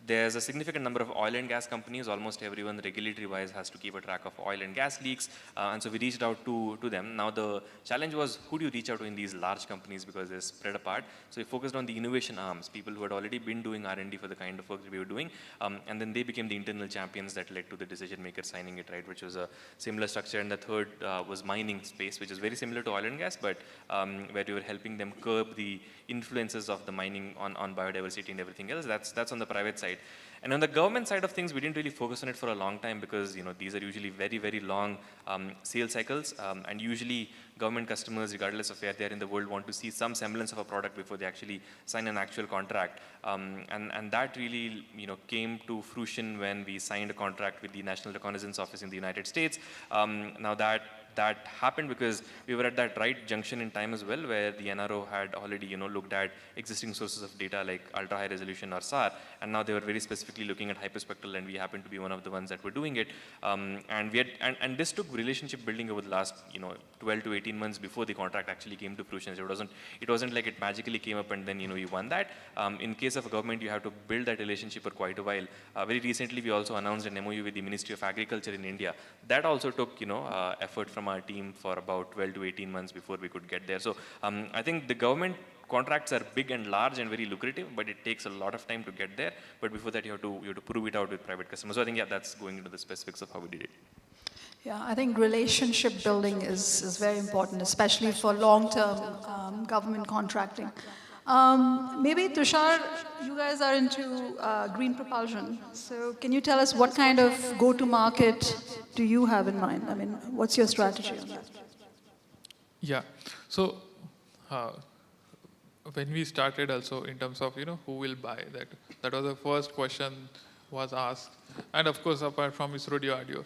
There's a significant number of oil and gas companies. Almost everyone, regulatory-wise, has to keep a track of oil and gas leaks. And so we reached out to them. Now the challenge was, who do you reach out to in these large companies, because they're spread apart. So we focused on the innovation arms, people who had already been doing R&D for the kind of work that we were doing. And then they became the internal champions that led to the decision maker signing it, right, which was a similar structure. And the third was mining space, which is very similar to oil and gas, but where we were helping them curb the influences of the mining on biodiversity and everything else. That's on the private side. And on the government side of things, we didn't really focus on it for a long time, because these are usually very, very long sales cycles, and usually government customers, regardless of where they are in the world, want to see some semblance of a product before they actually sign an actual contract. And that really came to fruition when we signed a contract with the National Reconnaissance Office in the United States. Now that happened because we were at that right junction in time as well, where the NRO had already looked at existing sources of data like ultra high resolution or SAR, and now they were very specifically looking at hyperspectral, and we happened to be one of the ones that were doing it. And this took relationship building over the last 12 to 18 months before the contract actually came to fruition. So it wasn't like it magically came up and then you won that. In case of a government, you have to build that relationship for quite a while. Very recently, we also announced an MOU with the Ministry of Agriculture in India. That also took effort from our team for about 12 to 18 months before we could get there. So I think the government contracts are big and large and very lucrative, but it takes a lot of time to get there. But before that, you have to prove it out with private customers. So I think, that's going into the specifics of how we did it. Yeah, I think relationship building is very important, especially for long-term government contracting. Maybe, Tushar, you guys are into green propulsion. So can you tell us what kind of go-to-market do you have in mind? I mean, what's your strategy on that? Yeah. So when we started also, in terms of, who will buy that was the first question was asked. And of course, apart from ISRO DRDO.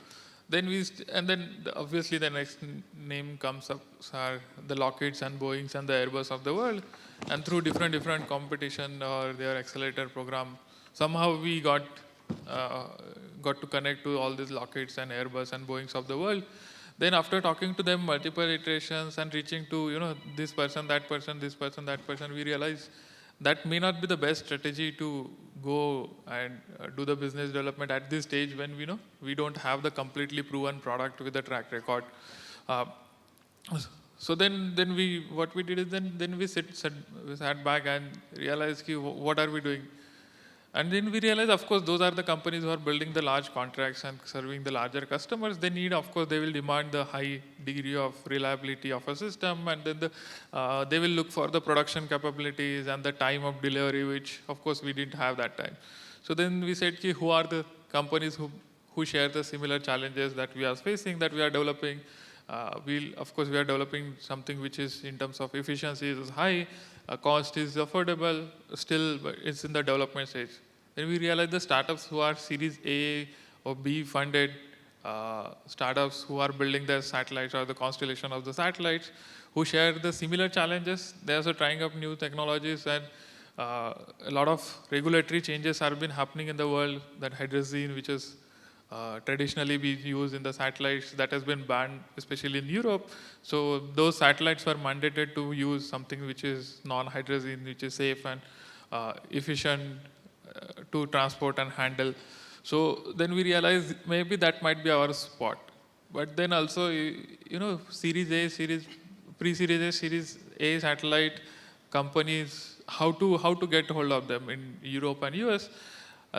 Then obviously the next name comes up are the Lockheeds and Boeings and the Airbus of the world. And through different competition or their accelerator program, somehow we got to connect to all these Lockheeds and Airbus and Boeings of the world. Then after talking to them multiple iterations and reaching to this person, that person, this person, that person, we realized that may not be the best strategy to go and do the business development at this stage when we don't have the completely proven product with a track record. So then what we did is then we sat back and realized, what are we doing? And then we realized, of course, those are the companies who are building the large contracts and serving the larger customers. They need, of course, they will demand the high degree of reliability of a system, and then they will look for the production capabilities and the time of delivery, which, of course, we didn't have that time. So then we said, who are the companies who share the similar challenges that we are facing, that we are developing? Of course, we are developing something which is, in terms of efficiency, is high, cost is affordable, still it's in the development stage. Then we realize the startups who are Series A or B funded, startups who are building their satellites or the constellation of the satellites, who share the similar challenges. They are also trying up new technologies, and a lot of regulatory changes have been happening in the world. That hydrazine, which is traditionally be used in the satellites, that has been banned, especially in Europe. So those satellites were mandated to use something which is non-hydrazine, which is safe and efficient to transport and handle. So then we realized maybe that might be our spot. But then also, Series A, pre-Series A, Series A satellite companies, how to get hold of them in Europe and US.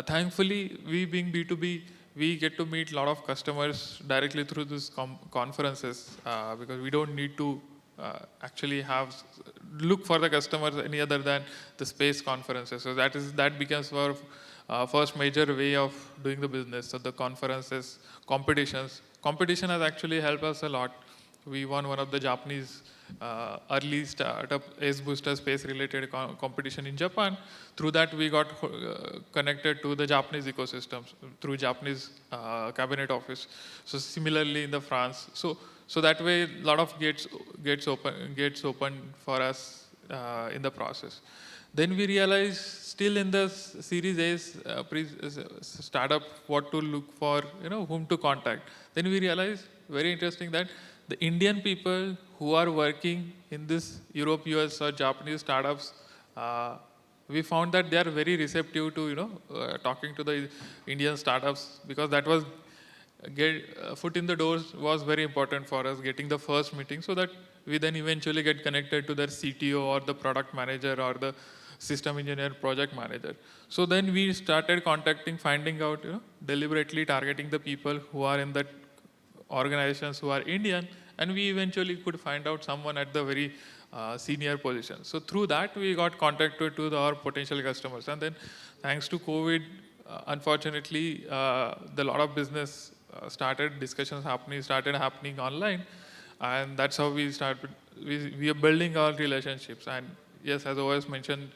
Thankfully, we being B2B, we get to meet a lot of customers directly through these conferences, because we don't need to actually look for the customers any other than the space conferences. So that becomes our first major way of doing the business. So the conferences, competitions. Competition has actually helped us a lot. We won one of the Japanese early startup Ace Booster space related competition in Japan. Through that, we got connected to the Japanese ecosystem through Japanese cabinet office. So similarly in the France. So that way, a lot of gates open for us in the process. Then we realized, still in the Series A startup, what to look for, whom to contact. Then we realized, very interesting, that the Indian people who are working in this Europe, US or Japanese startups, we found that they are very receptive to, talking to the Indian startups, because that was foot in the doors was very important for us, getting the first meeting, so that we then eventually get connected to their CTO or the product manager or the system engineer, project manager. So then we started finding out, deliberately targeting the people who are in that organizations who are Indian, and we eventually could find out someone at the very senior position. So through that, we got contacted to our potential customers. And then thanks to COVID, unfortunately, the lot of business discussions started happening online. And that's how we started. We are building our relationships. And yes, as Awais mentioned,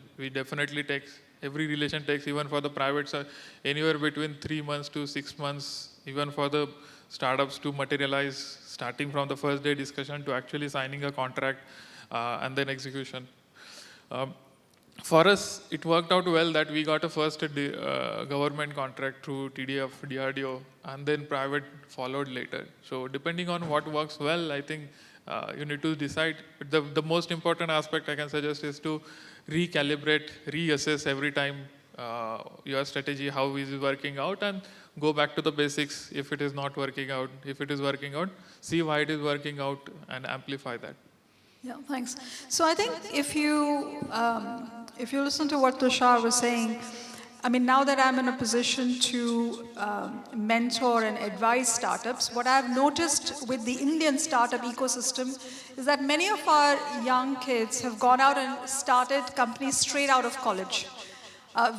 every relation takes, even for the private side, anywhere between 3 months to 6 months, even for the startups to materialize, starting from the first day discussion to actually signing a contract and then execution. For us, it worked out well that we got a first government contract through TDF, DRDO, and then private followed later. So depending on what works well, I think you need to decide. The most important aspect I can suggest is to recalibrate, reassess every time your strategy, how is it working out, and go back to the basics if it is not working out. If it is working out, see why it is working out and amplify that. Yeah, thanks. So I think if you listen to what Tushar was saying, I mean, now that I'm in a position to mentor and advise startups, what I've noticed with the Indian startup ecosystem is that many of our young kids have gone out and started companies straight out of college.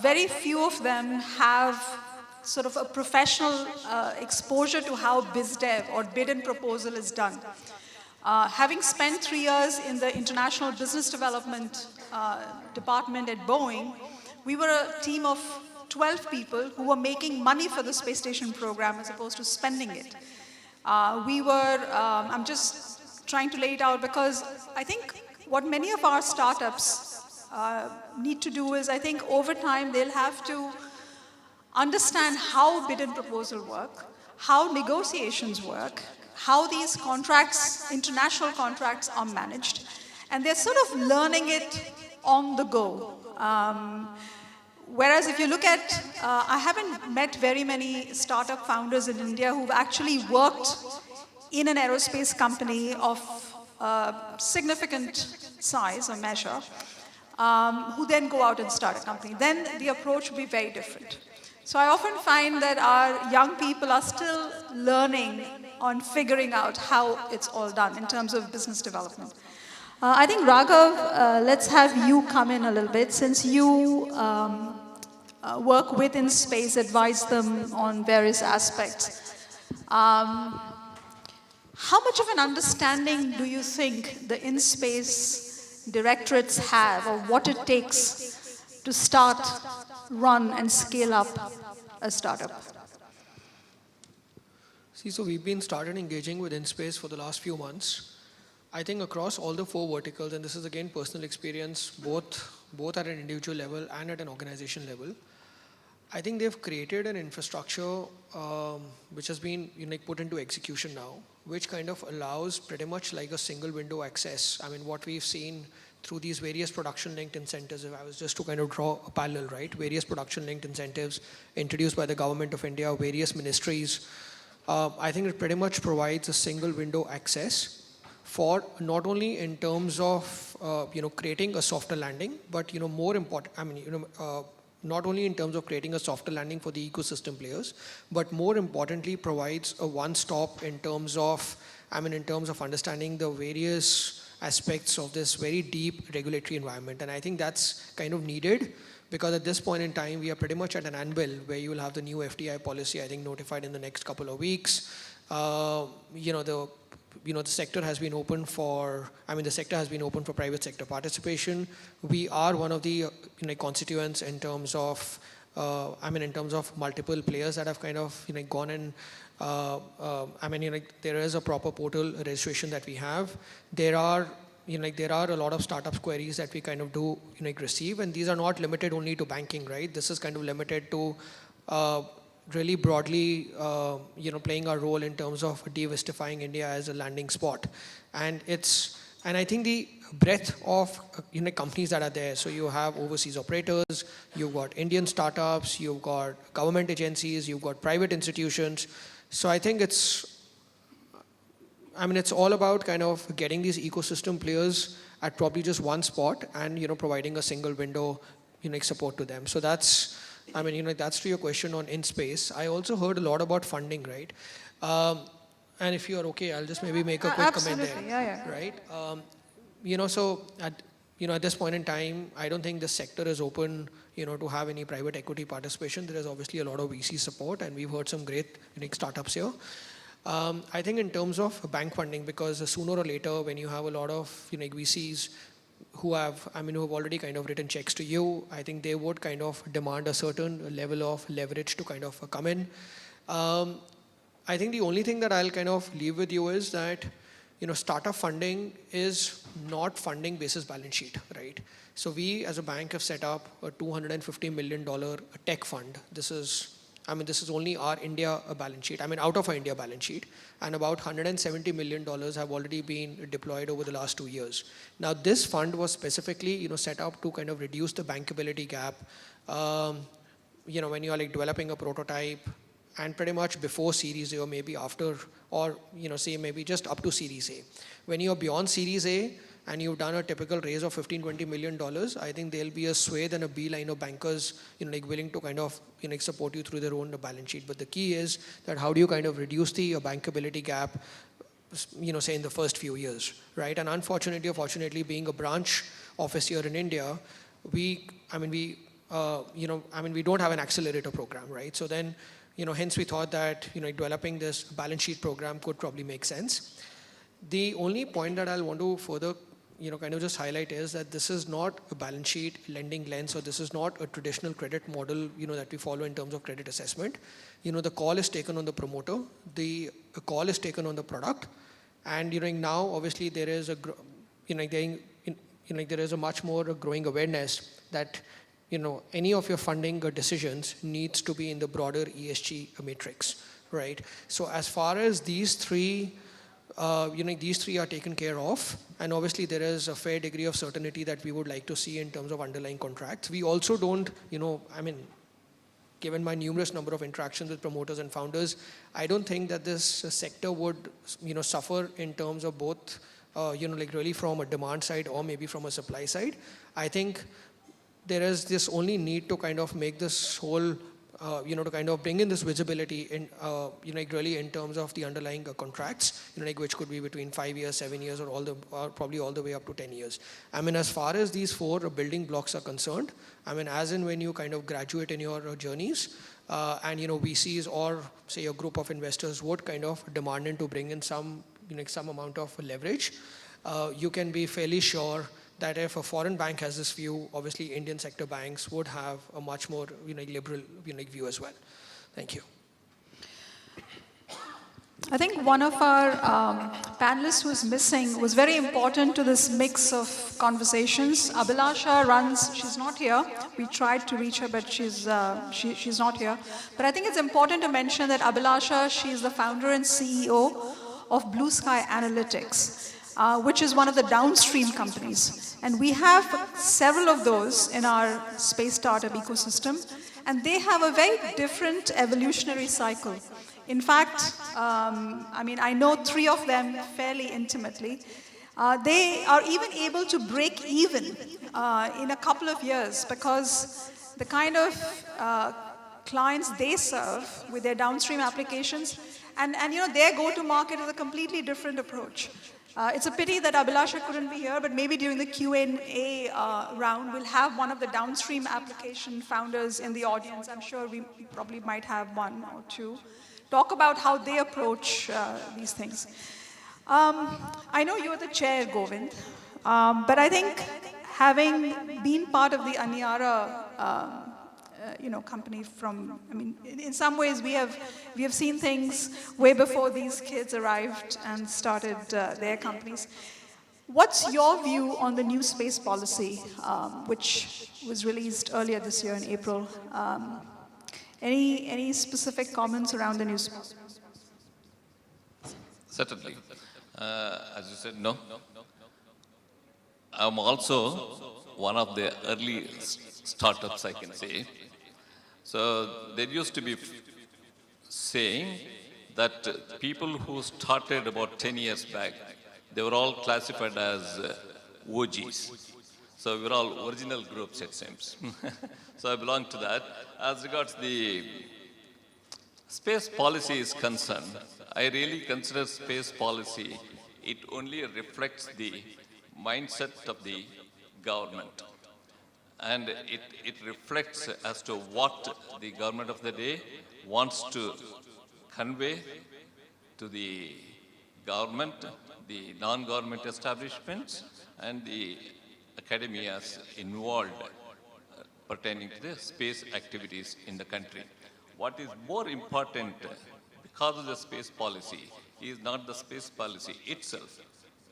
Very few of them have sort of a professional exposure to how biz dev or bid and proposal is done. Having spent 3 years in the international business development department at Boeing, we were a team of 12 people who were making money for the space station program as opposed to spending it. I'm just trying to lay it out because I think what many of our startups need to do is, I think over time they'll have to understand how bid and proposal work, how negotiations work, how these contracts, international contracts, are managed. And they're sort of learning it on the go. Whereas if you look at, I haven't met very many startup founders in India who've actually worked in an aerospace company of significant size or measure, who then go out and start a company. Then the approach will be very different. So I often find that our young people are still learning on figuring out how it's all done in terms of business development. I think Raghav, let's have you come in a little bit, since you work within space, advise them on various aspects. How much of an understanding do you think the in-space directorates have, or what it takes to start, run, and scale up a startup? See, so we've been started engaging with InSpace for the last few months. I think across all the 4 verticals, and this is again personal experience, both at an individual level and at an organization level, I think they've created an infrastructure which has been put into execution now, which kind of allows pretty much like a single window access. I mean, what we've seen through these various production-linked incentives, if I was just to kind of draw a parallel, right? Various production-linked incentives introduced by the government of India, various ministries. I think it pretty much provides a single window access for not only in terms of creating a softer landing, but more important, not only in terms of creating a softer landing for the ecosystem players, but more importantly provides a one-stop in terms of understanding the various aspects of this very deep regulatory environment. And I think that's kind of needed, because at this point in time we are pretty much at an anvil where you will have the new FDI policy, I think, notified in the next couple of weeks. The sector has been open for, the sector has been open for private sector participation. We are one of the constituents in terms of, in terms of multiple players that have kind of gone in. There is a proper portal registration that we have. There are a lot of startups queries that we kind of do receive, and these are not limited only to banking, right? This is kind of limited to really broadly, playing our role in terms of demystifying India as a landing spot. And I think the breadth of companies that are there. So you have overseas operators, you've got Indian startups, you've got government agencies, you've got private institutions. So I think it's all about kind of getting these ecosystem players at probably just one spot and providing a single window support to them. So that's that's to your question on InSpace. I also heard a lot about funding, right? And if you're okay, I'll just maybe make a quick comment there. Yeah. Right? So at this point in time, I don't think the sector is open, to have any private equity participation. There is obviously a lot of VC support, and we've heard some great startups here. I think in terms of bank funding, because sooner or later, when you have a lot of VCs who have already kind of written checks to you, I think they would kind of demand a certain level of leverage to kind of come in. I think the only thing that I'll kind of leave with you is that, startup funding is not funding basis balance sheet, right? So we as a bank have set up a $250 million tech fund. This is only our India balance sheet, out of our India balance sheet, and about $170 million have already been deployed over the last 2 years. Now, this fund was specifically, set up to kind of reduce the bankability gap, when you're developing a prototype and pretty much before Series A or maybe after, or, say maybe just up to Series A. When you're beyond Series A, and you've done a typical raise of $15-20 million, I think there'll be a swathe and a beeline of bankers, willing to kind of, support you through their own balance sheet. But the key is that how do you kind of reduce the bankability gap, say in the first few years, right? And unfortunately or fortunately, being a branch office here in India, we don't have an accelerator program, right? So then, hence we thought that, developing this balance sheet program could probably make sense. The only point that I'll want to further kind of just highlight is that this is not a balance sheet lending lens, or this is not a traditional credit model, that we follow in terms of credit assessment. The call is taken on the promoter, the call is taken on the product, and now obviously there is a, there is a much more growing awareness that any of your funding decisions needs to be in the broader ESG matrix, right? So as far as these three are taken care of, and obviously there is a fair degree of certainty that we would like to see in terms of underlying contracts. We also don't, given my numerous number of interactions with promoters and founders, I don't think that this sector would, suffer in terms of both, like really from a demand side or maybe from a supply side. I think there is this only need to kind of make this whole, to kind of bring in this visibility in, like really in terms of the underlying contracts, like which could be between 5 years, 7 years, or probably all the way up to 10 years. I mean, as far as these 4 building blocks are concerned, I mean, as in when you kind of graduate in your journeys, and VCs or say a group of investors would kind of demand to bring in some, some amount of leverage, you can be fairly sure that if a foreign bank has this view, obviously Indian sector banks would have a much more liberal view as well. Thank you. I think one of our panelists who is missing was very important to this mix of conversations. Abhilasha runs, she's not here. We tried to reach her, but she's not here. But I think it's important to mention that Abhilasha, she's the founder and CEO of Blue Sky Analytics, which is one of the downstream companies. And we have several of those in our space startup ecosystem, and they have a very different evolutionary cycle. In fact, I mean, I know 3 of them fairly intimately. They are even able to break even in a couple of years because the kind of clients they serve with their downstream applications, and their go-to-market is a completely different approach. It's a pity that Abhilasha couldn't be here, but maybe during the Q&A round, we'll have one of the downstream application founders in the audience. I'm sure we probably might have 1 or 2. Talk about how they approach these things. I know you're the chair, Govind, but I think having been part of the Aniara company from, I mean, in some ways we have seen things way before these kids arrived and started their companies. What's your view on the new space policy, which was released earlier this year in April? Any specific comments around the new space? Certainly. As you said, no. I'm also one of the early startups, I can say. So there used to be saying that people who started about 10 years back, they were all classified as OGs. So we're all original groups, it seems. So I belong to that. As regards the space policy is concerned, I really consider space policy, it only reflects the mindset of the government. And it reflects as to what the government of the day wants to convey to the government, the non-government establishments, and the academias involved pertaining to the space activities in the country. What is more important because of the space policy is not the space policy itself.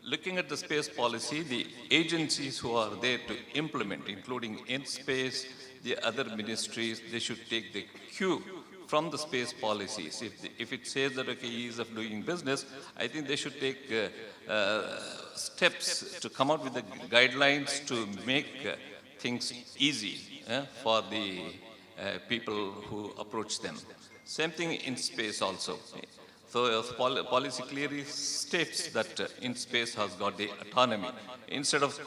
Looking at the space policy, the agencies who are there to implement, including InSpace, the other ministries, they should take the cue from the space policies. If it says that, okay, ease of doing business, I think they should take steps to come out with the guidelines to make things easy for the people who approach them. Same thing in space also. So policy clearly states that InSpace has got the autonomy. Instead of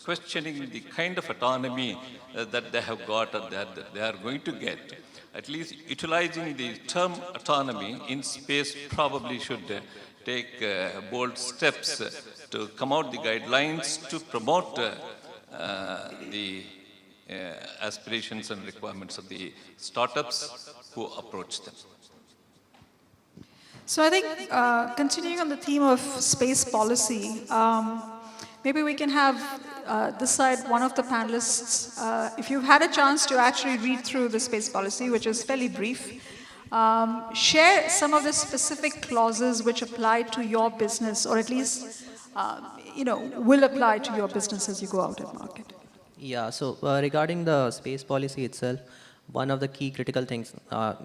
questioning the kind of autonomy that they have got and that they are going to get, at least utilizing the term autonomy, InSpace probably should take bold steps to come out the guidelines to promote the aspirations and requirements of the startups who approach them. So I think continuing on the theme of space policy, maybe we can have this side, one of the panelists, if you've had a chance to actually read through the space policy, which is fairly brief, share some of the specific clauses which apply to your business, or at least, will apply to your business as you go out and market. Yeah, so regarding the space policy itself, one of the key critical things,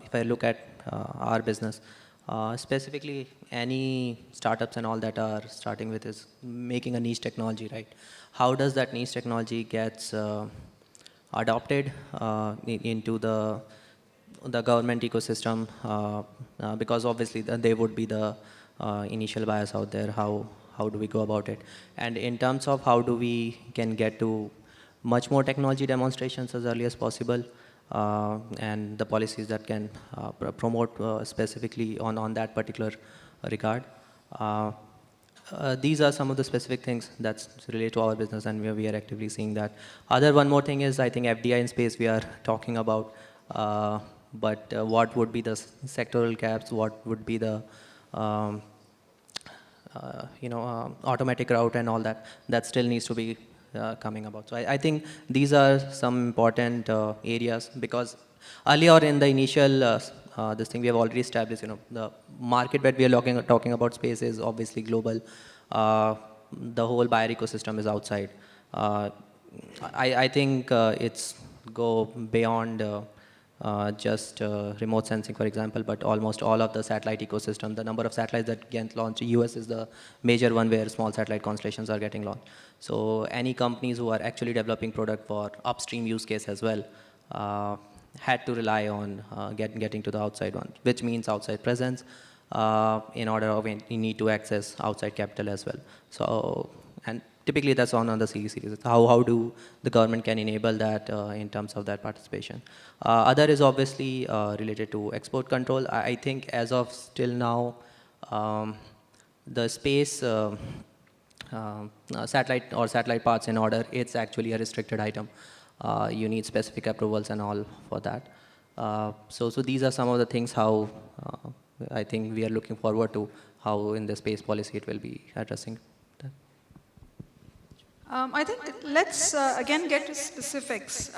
if I look at our business, specifically any startups and all that are starting with is making a niche technology, right? How does that niche technology gets adopted into the government ecosystem? Because obviously they would be the initial buyers out there. How how do we go about it. And in terms of how do we can get to much more technology demonstrations as early as possible, and the policies that can promote specifically on that particular regard. These are some of the specific things that's related to our business, and we are actively seeing that. One more thing is, I think FDI in space we are talking about, but what would be the sectoral gaps, what would be the automatic route and all that still needs to be coming about. So I think these are some important areas, because earlier in the initial this thing we have already established, the market that we are talking about space is obviously global. The whole buyer ecosystem is outside. I think it's go beyond just remote sensing, for example, but almost all of the satellite ecosystem, the number of satellites that get launched, US is the major one where small satellite constellations are getting launched. So any companies who are actually developing product for upstream use case as well had to rely on getting to the outside one, which means outside presence. In order of you need to access outside capital as well. So, and typically that's on the series. How do the government can enable that in terms of that participation? Other is obviously related to export control. I think as of still now, the space satellite or satellite parts in order, it's actually a restricted item. You need specific approvals and all for that. So these are some of the things how I think we are looking forward to how in the space policy it will be addressing that. I think let's again get to specifics.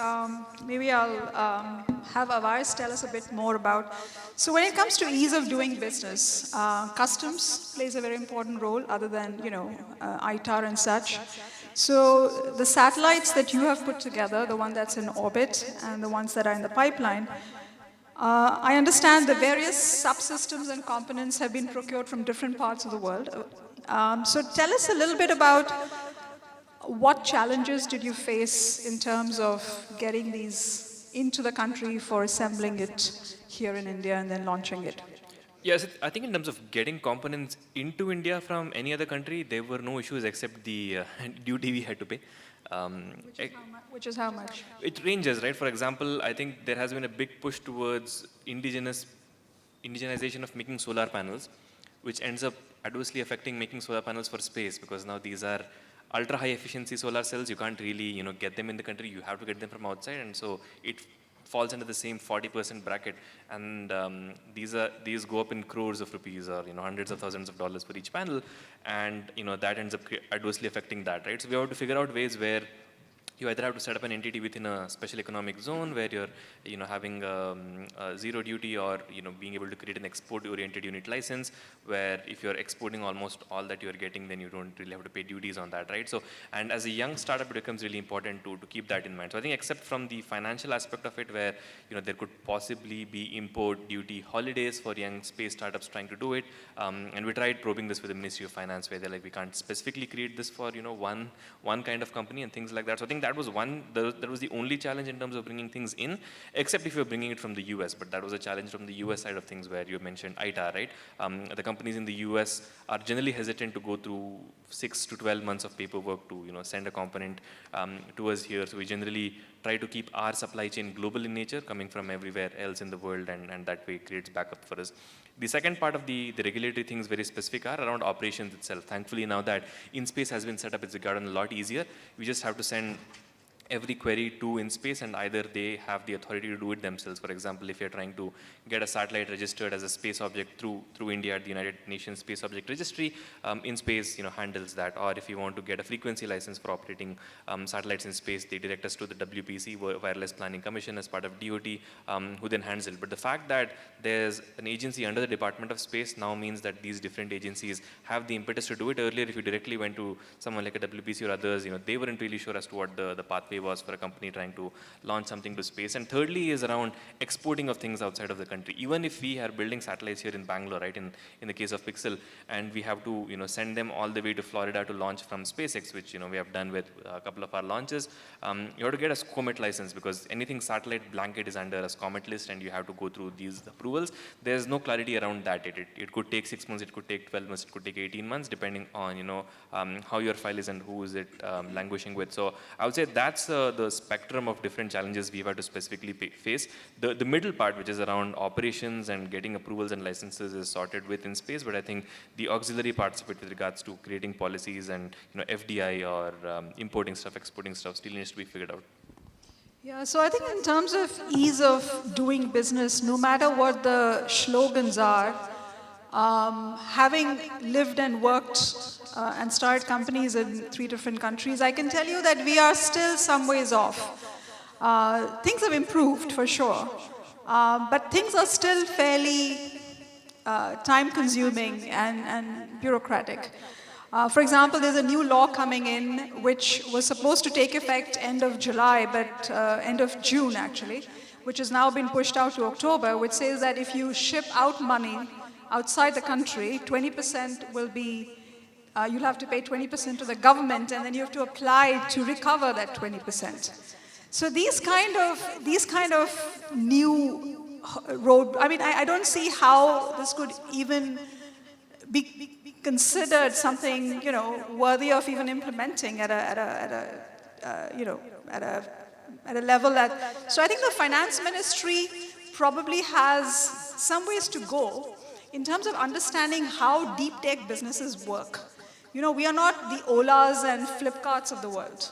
Maybe I'll have Awais tell us a bit more about. So when it comes to ease of doing business, customs plays a very important role, other than ITAR and such. So the satellites that you have put together, the one that's in orbit and the ones that are in the pipeline, I understand the various subsystems and components have been procured from different parts of the world. So tell us a little bit about what challenges did you face in terms of getting these into the country for assembling it here in India and then launching it? Yes, I think in terms of getting components into India from any other country, there were no issues except the duty we had to pay. Which is how much? It ranges, right? For example, I think there has been a big push towards indigenization of making solar panels, which ends up adversely affecting making solar panels for space, because now these are ultra high efficiency solar cells. You can't really get them in the country. You have to get them from outside, and so it falls under the same 40% bracket, and these go up in crores of rupees or hundreds of thousands of dollars for each panel, and that ends up adversely affecting that, right? So we have to figure out ways where you either have to set up an entity within a special economic zone where you're having a zero duty, or being able to create an export oriented unit license where if you're exporting almost all that you're getting, then you don't really have to pay duties on that, right? So, and as a young startup, it becomes really important to keep that in mind. So I think except from the financial aspect of it, where there could possibly be import duty holidays for young space startups trying to do it, and we tried probing this with the Ministry of Finance, where they're like, we can't specifically create this for one kind of company and things like that. So I think that was that was the only challenge in terms of bringing things in, except if you're bringing it from the US, but that was a challenge from the US side of things, where you mentioned ITAR, right? The companies in the US are generally hesitant to go through 6 to 12 months of paperwork to send a component to us here. So we generally try to keep our supply chain global in nature, coming from everywhere else in the world, and that way creates backup for us. The second part of the regulatory things very specific are around operations itself. Thankfully now that InSpace has been set up, it's gotten a lot easier. We just have to send every query to InSpace, and either they have the authority to do it themselves. For example, if you're trying to get a satellite registered as a space object through India at the United Nations Space Object Registry, InSpace handles that. Or if you want to get a frequency license for operating satellites in space, they direct us to the WPC, Wireless Planning Commission, as part of DOT, who then handles it. But the fact that there's an agency under the Department of Space now means that these different agencies have the impetus to do it. Earlier, if you directly went to someone like a WPC or others, they weren't really sure as to what the pathway pathway was for a company trying to launch something to space. And thirdly is around exporting of things outside of the country. Even if we are building satellites here in Bangalore, right, in the case of Pixxel, and we have to, send them all the way to Florida to launch from SpaceX, which, we have done with a couple of our launches, you have to get a SCOMET license, because anything satellite blanket is under a SCOMET list, and you have to go through these approvals. There's no clarity around that. It could take 6 months, it could take 12 months, it could take 18 months, depending on, how your file is and who is it languishing with. So I would say that's the spectrum of different challenges we've had to specifically face. The middle part, which is around operations and getting approvals and licenses, is sorted within space, but I think the auxiliary parts of it with regards to creating policies and FDI or importing stuff, exporting stuff still needs to be figured out. Yeah, so I think in terms of ease of doing business, no matter what the slogans are, having lived and worked and started companies in 3 different countries, I can tell you that we are still some ways off. Things have improved for sure, but things are still fairly time-consuming and bureaucratic. For example, there's a new law coming in which was supposed to take effect end of July, but end of June actually, which has now been pushed out to October, which says that if you ship out money outside the country, 20% will be, you'll have to pay 20% to the government, and then you have to apply to recover that 20%. So these kind of new road, I mean, I don't see how this could even be considered something, worthy of even implementing at a level that. So I think the finance ministry probably has some ways to go in terms of understanding how deep tech businesses work. We are not the Olas and Flipkarts of the world.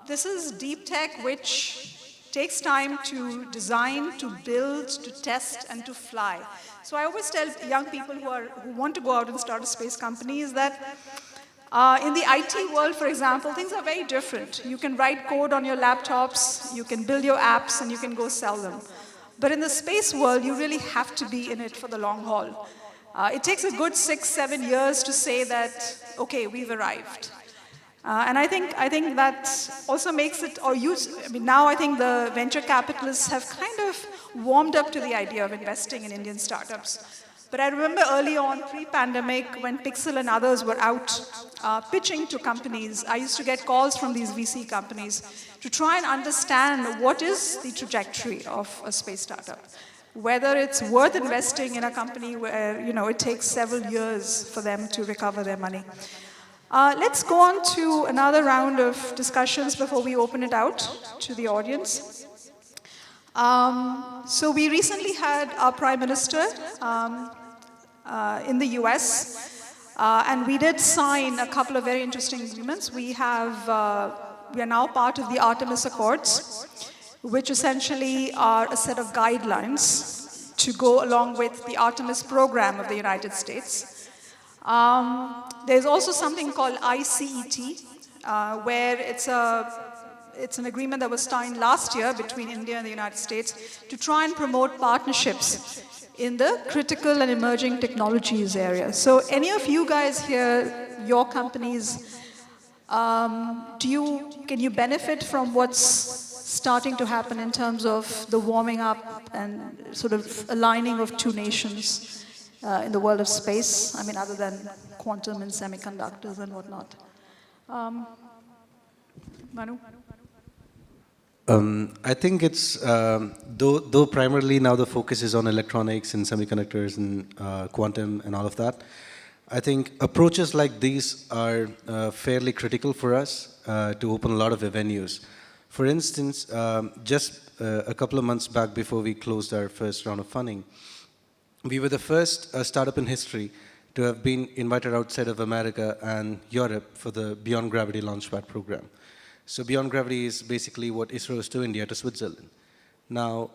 This is deep tech which takes time to design, to build, to test, and to fly. So I always tell young people who want to go out and start a space company is that in the IT world, for example, things are very different. You can write code on your laptops, you can build your apps, and you can go sell them. But in the space world, you really have to be in it for the long haul. It takes a good 6-7 years to say that, okay, we've arrived. And I think that also makes it, now I think the venture capitalists have kind of warmed up to the idea of investing in Indian startups. But I remember early on, pre-pandemic, when Pixxel and others were out pitching to companies, I used to get calls from these VC companies to try and understand what is the trajectory of a space startup. Whether it's worth investing in a company where, it takes several years for them to recover their money. Let's go on to another round of discussions before we open it out to the audience. So we recently had our Prime Minister in the US, and we did sign a couple of very interesting agreements. We are now part of the Artemis Accords, which essentially are a set of guidelines to go along with the Artemis program of the United States. There's also something called ICET, where it's an agreement that was signed last year between India and the United States to try and promote partnerships in the critical and emerging technologies area. So any of you guys here, your companies, can you benefit from what's starting to happen in terms of the warming up and sort of aligning of two nations in the world of space? I mean, other than quantum and semiconductors and whatnot. Manu? I think it's, though primarily now the focus is on electronics and semiconductors and quantum and all of that, I think approaches like these are fairly critical for us to open a lot of avenues. For instance, just a couple of months back before we closed our first round of funding, we were the first startup in history to have been invited outside of America and Europe for the Beyond Gravity Launchpad program. So Beyond Gravity is basically what ISRO is to India, to Switzerland. Now,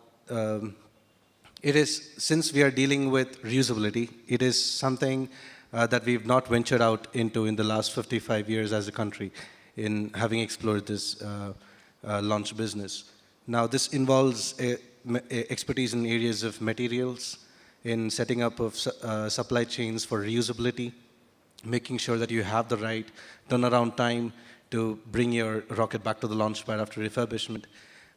since we are dealing with reusability, it is something that we've not ventured out into in the last 55 years as a country in having explored this launch business. Now, this involves expertise in areas of materials, in setting up of supply chains for reusability, making sure that you have the right turnaround time to bring your rocket back to the launch pad after refurbishment?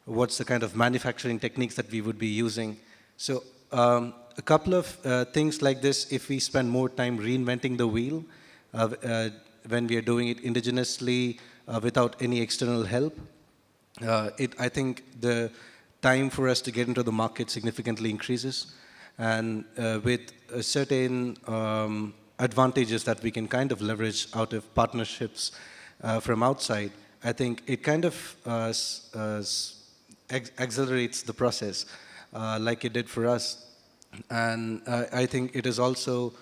What's the kind of manufacturing techniques that we would be using? So a couple of things like this, if we spend more time reinventing the wheel, when we are doing it indigenously without any external help, I think the time for us to get into the market significantly increases. And with certain advantages that we can kind of leverage out of partnerships from outside, I think it kind of accelerates the process like it did for us. And I think it is also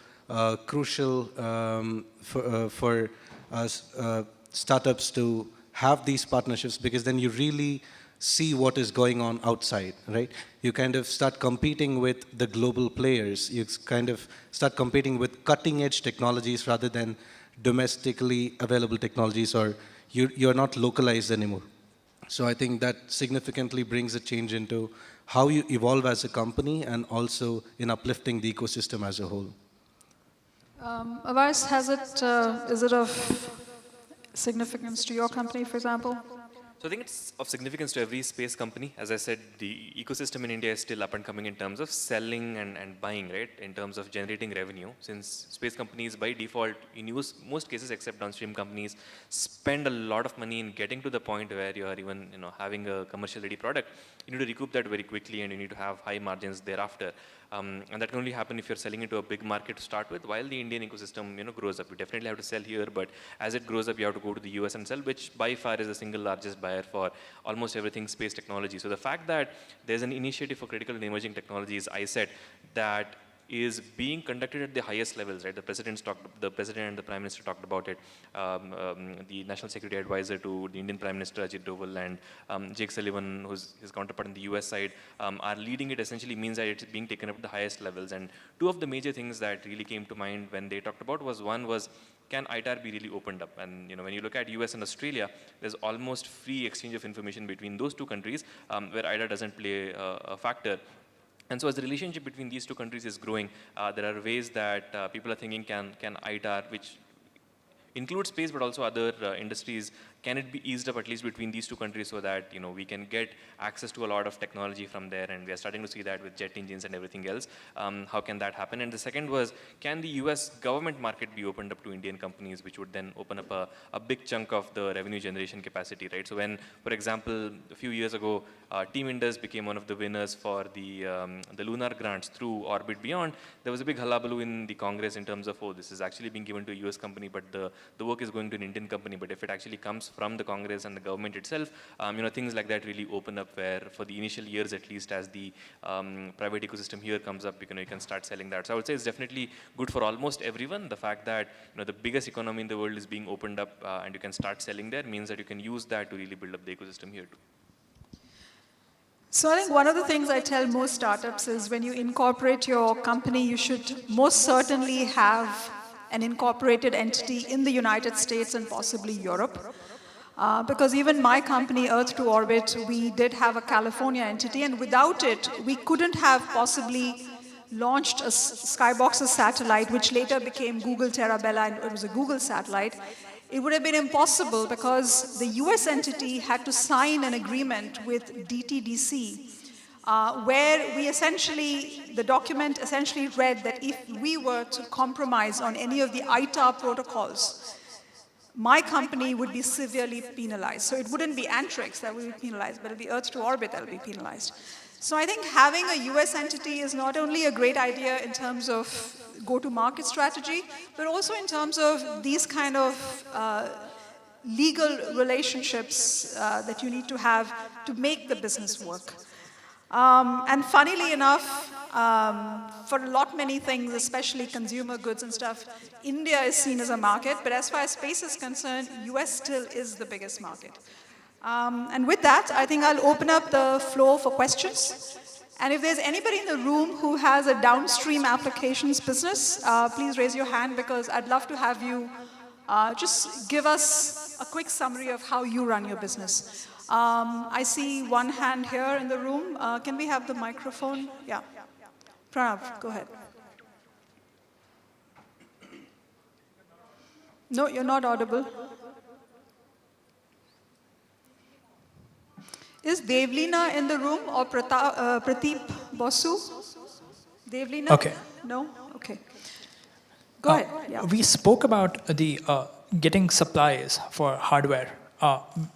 crucial for startups to have these partnerships, because then you really see what is going on outside, right? You kind of start competing with the global players. You kind of start competing with cutting-edge technologies rather than domestically available technologies, or you're not localized anymore. So I think that significantly brings a change into how you evolve as a company and also in uplifting the ecosystem as a whole. Awais, is it of significance to your company, for example? So I think it's of significance to every space company. As I said, the ecosystem in India is still up and coming in terms of selling and buying, right? In terms of generating revenue. Since space companies by default, in most cases except downstream companies, spend a lot of money in getting to the point where you are even having a commercial ready product. You need to recoup that very quickly, and you need to have high margins thereafter. And that can only happen if you're selling into a big market to start with, while the Indian ecosystem grows up. You definitely have to sell here, but as it grows up, you have to go to the US and sell, which by far is the single largest buyer for almost everything space technology. So the fact that there's an initiative for critical and emerging technologies, I said, that is being conducted at the highest levels, right? The president and the Prime Minister talked about it. The National Security Advisor to the Indian Prime Minister, Ajit Doval, and Jake Sullivan, who's his counterpart on the US side, are leading it. Essentially means that it's being taken up at the highest levels. And two of the major things that really came to mind when they talked about was, one was, can ITAR be really opened up? And when you look at US and Australia, there's almost free exchange of information between those two countries, where ITAR doesn't play a factor. And so as the relationship between these two countries is growing, there are ways that people are thinking, can ITAR, which includes space but also other industries, can it be eased up at least between these two countries so that we can get access to a lot of technology from there? And we are starting to see that with jet engines and everything else. How can that happen? And the second was, can the US government market be opened up to Indian companies, which would then open up a big chunk of the revenue generation capacity, right? So when, for example, a few years ago, Team Indus became one of the winners for the lunar grants through Orbit Beyond, there was a big hullabaloo in the Congress in terms of, oh, this is actually being given to a US company, but the work is going to an Indian company. But if it actually comes from the Congress and the government itself, things like that really open up, where for the initial years at least, as the private ecosystem here comes up, you can start selling that. So I would say it's definitely good for almost everyone. The fact that the biggest economy in the world is being opened up and you can start selling there means that you can use that to really build up the ecosystem here too. So I think one of the things I tell most startups is, when you incorporate your company, you should most certainly have an incorporated entity in the United States and possibly Europe. Because even my company, Earth to Orbit, we did have a California entity, and without it, we couldn't have possibly launched a Skyboxer satellite, which later became Google Terabella, and it was a Google satellite. It would have been impossible because the US entity had to sign an agreement with DTDC, where the document essentially read that if we were to compromise on any of the ITAR protocols, my company would be severely penalized. So it wouldn't be Antrix that would be penalized, but it would be Earth to Orbit that would be penalized. So I think having a US entity is not only a great idea in terms of go-to-market strategy, but also in terms of these kind of legal relationships that you need to have to make the business work. And funnily enough, for many things, especially consumer goods and stuff, India is seen as a market, but as far as space is concerned, US still is the biggest market. And with that, I think I'll open up the floor for questions. And if there's anybody in the room who has a downstream applications business, please raise your hand, because I'd love to have you just give us a quick summary of how you run your business. I see one hand here in the room. Can we have the microphone? Yeah. Pranav, go ahead. No, you're not audible. Devlina in the room or Prateep Bosu? Devlina? Okay. No? Okay. Go ahead. Yeah. We spoke about the getting supplies for hardware,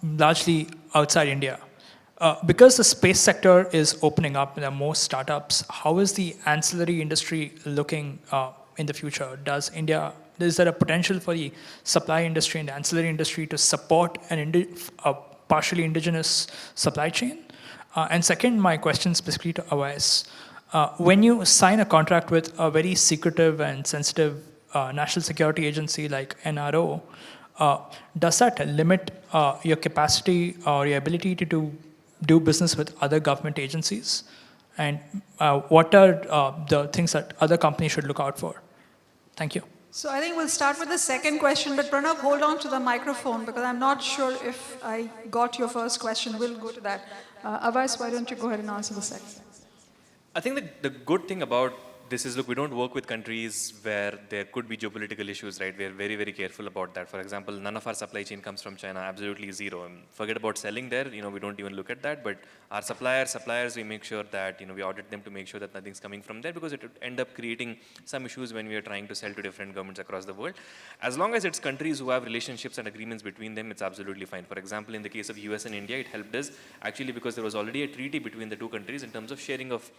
largely outside India. Because the space sector is opening up, there are more startups. How is the ancillary industry looking in the future? Is there a potential for the supply industry and the ancillary industry to support a partially indigenous supply chain? And second, my question specifically to Awais. When you sign a contract with a very secretive and sensitive national security agency like NRO, does that limit your capacity or your ability to do business with other government agencies? And what are the things that other companies should look out for? Thank you. So I think we'll start with the second question, but Pranav, hold on to the microphone because I'm not sure if I got your first question. We'll go to that. Awais, why don't you go ahead and answer the second? I think the good thing about this is, look, we don't work with countries where there could be geopolitical issues, right? We're very, very careful about that. For example, none of our supply chain comes from China, absolutely zero. And forget about selling there, we don't even look at that. But our suppliers, we make sure that, we audit them to make sure that nothing's coming from there, because it would end up creating some issues when we are trying to sell to different governments across the world. As long as it's countries who have relationships and agreements between them, it's absolutely fine. For example, in the case of US and India, it helped us actually because there was already a treaty between the two countries in terms of sharing of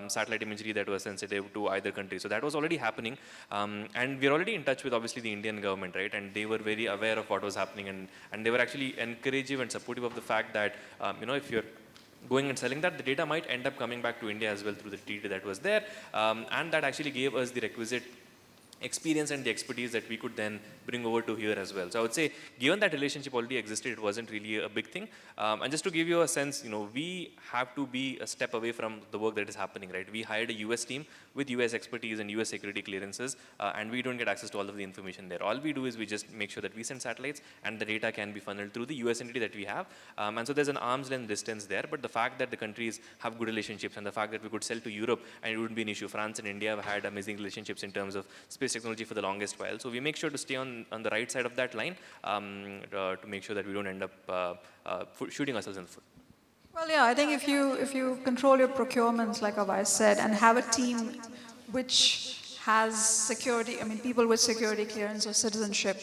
satellite imagery that was sensitive to either country. So that was already happening. And we're already in touch with obviously the Indian government, right? And they were very aware of what was happening, and they were actually encouraging and supportive of the fact that, if you're going and selling that, the data might end up coming back to India as well through the treaty that was there. And that actually gave us the requisite experience and the expertise that we could then bring over to here as well. So I would say, given that relationship already existed, it wasn't really a big thing. And just to give you a sense, we have to be a step away from the work that is happening, right? We hired a US team with US expertise and US security clearances, and we don't get access to all of the information there. All we do is we just make sure that we send satellites and the data can be funneled through the US entity that we have. And so there's an arm's length distance there, but the fact that the countries have good relationships and the fact that we could sell to Europe and it wouldn't be an issue. France and India have had amazing relationships in terms of space technology for the longest while. So we make sure to stay on the right side of that line to make sure that we don't end up shooting ourselves in the foot. Well, yeah, I think if you control your procurements, like Awais said, and have a team which has security, people with security clearance or citizenship,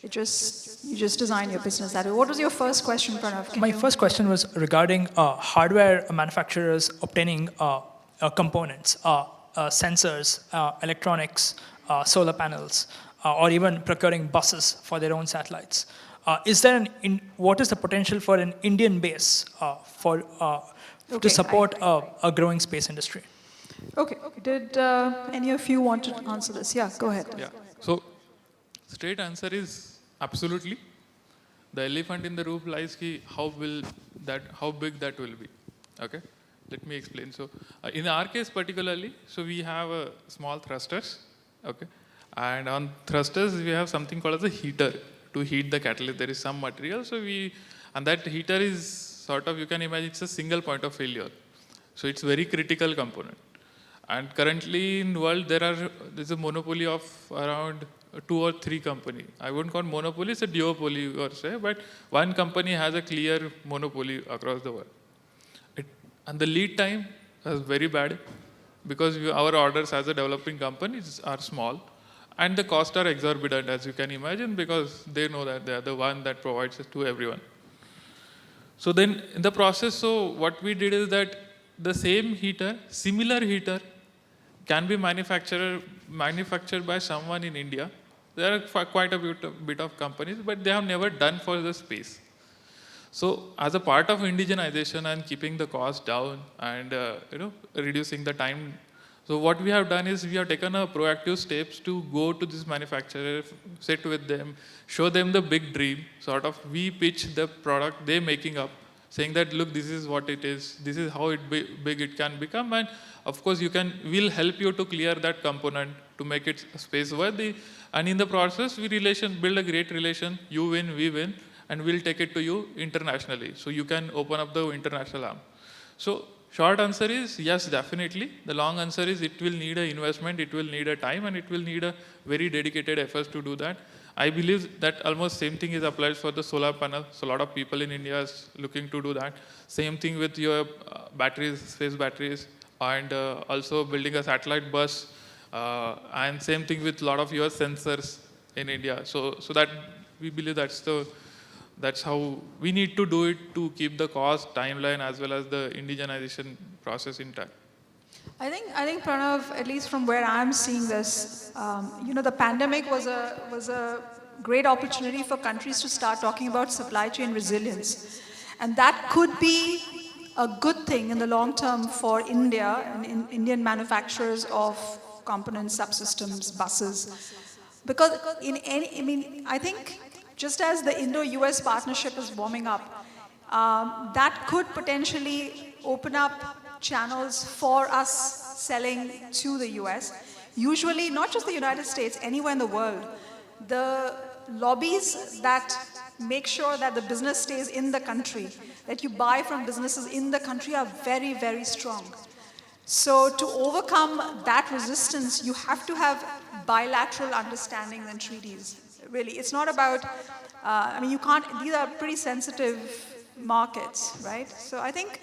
you just design your business that way. What was your first question, Pranav? My first question was regarding hardware manufacturers obtaining components, sensors, electronics, solar panels, or even procuring buses for their own satellites. What is the potential for an Indian base to support a growing space industry? Okay. Did any of you want to answer this? Yeah, go ahead. Yeah. So, straight answer is absolutely. The elephant in the room lies how big that will be. Okay. Let me explain. So, in our case particularly, so we have small thrusters. Okay. And on thrusters, we have something called as a heater to heat the catalyst. There is some material. And that heater is sort of, you can imagine it's a single point of failure. So it's very critical component. And currently in the world, there's a monopoly of around 2 or 3 companies. I wouldn't call monopoly, it's a duopoly or say, but one company has a clear monopoly across the world. And the lead time is very bad because our orders as a developing company are small. And the costs are exorbitant, as you can imagine, because they know that they are the one that provides it to everyone. So then in the process, what we did is that the same heater, similar heater, can be manufactured by someone in India. There are quite a bit of companies, but they have never done for the space. So as a part of indigenization and keeping the cost down and reducing the time, so what we have done is we have taken a proactive steps to go to this manufacturer, sit with them, show them the big dream, sort of we pitch the product they're making up, saying that, look, this is what it is, this is how big it can become, and of course we'll help you to clear that component to make it space worthy. And in the process, we build a great relation, you win, we win, and we'll take it to you internationally. So you can open up the international arm. So Short answer is yes, definitely. The long answer is it will need an investment, it will need a time, and it will need a very dedicated efforts to do that. I believe that almost same thing is applied for the solar panel. So a lot of people in India is looking to do that. Same thing with your batteries, space batteries, and also building a satellite bus. And same thing with a lot of your sensors in India. So that we believe that's how we need to do it to keep the cost, timeline, as well as the indigenization process intact. I think Pranav, at least from where I'm seeing this, the pandemic was a great opportunity for countries to start talking about supply chain resilience. And that could be a good thing in the long term for India and Indian manufacturers of components, subsystems, buses. Because I think just as the Indo-US partnership is warming up, that could potentially open up channels for us selling to the US. Usually, not just the United States, anywhere in the world, the lobbies that make sure that the business stays in the country, that you buy from businesses in the country are very, very strong. So to overcome that resistance, you have to have bilateral understandings and treaties. Really, it's not about, you can't, these are pretty sensitive markets, right? So I think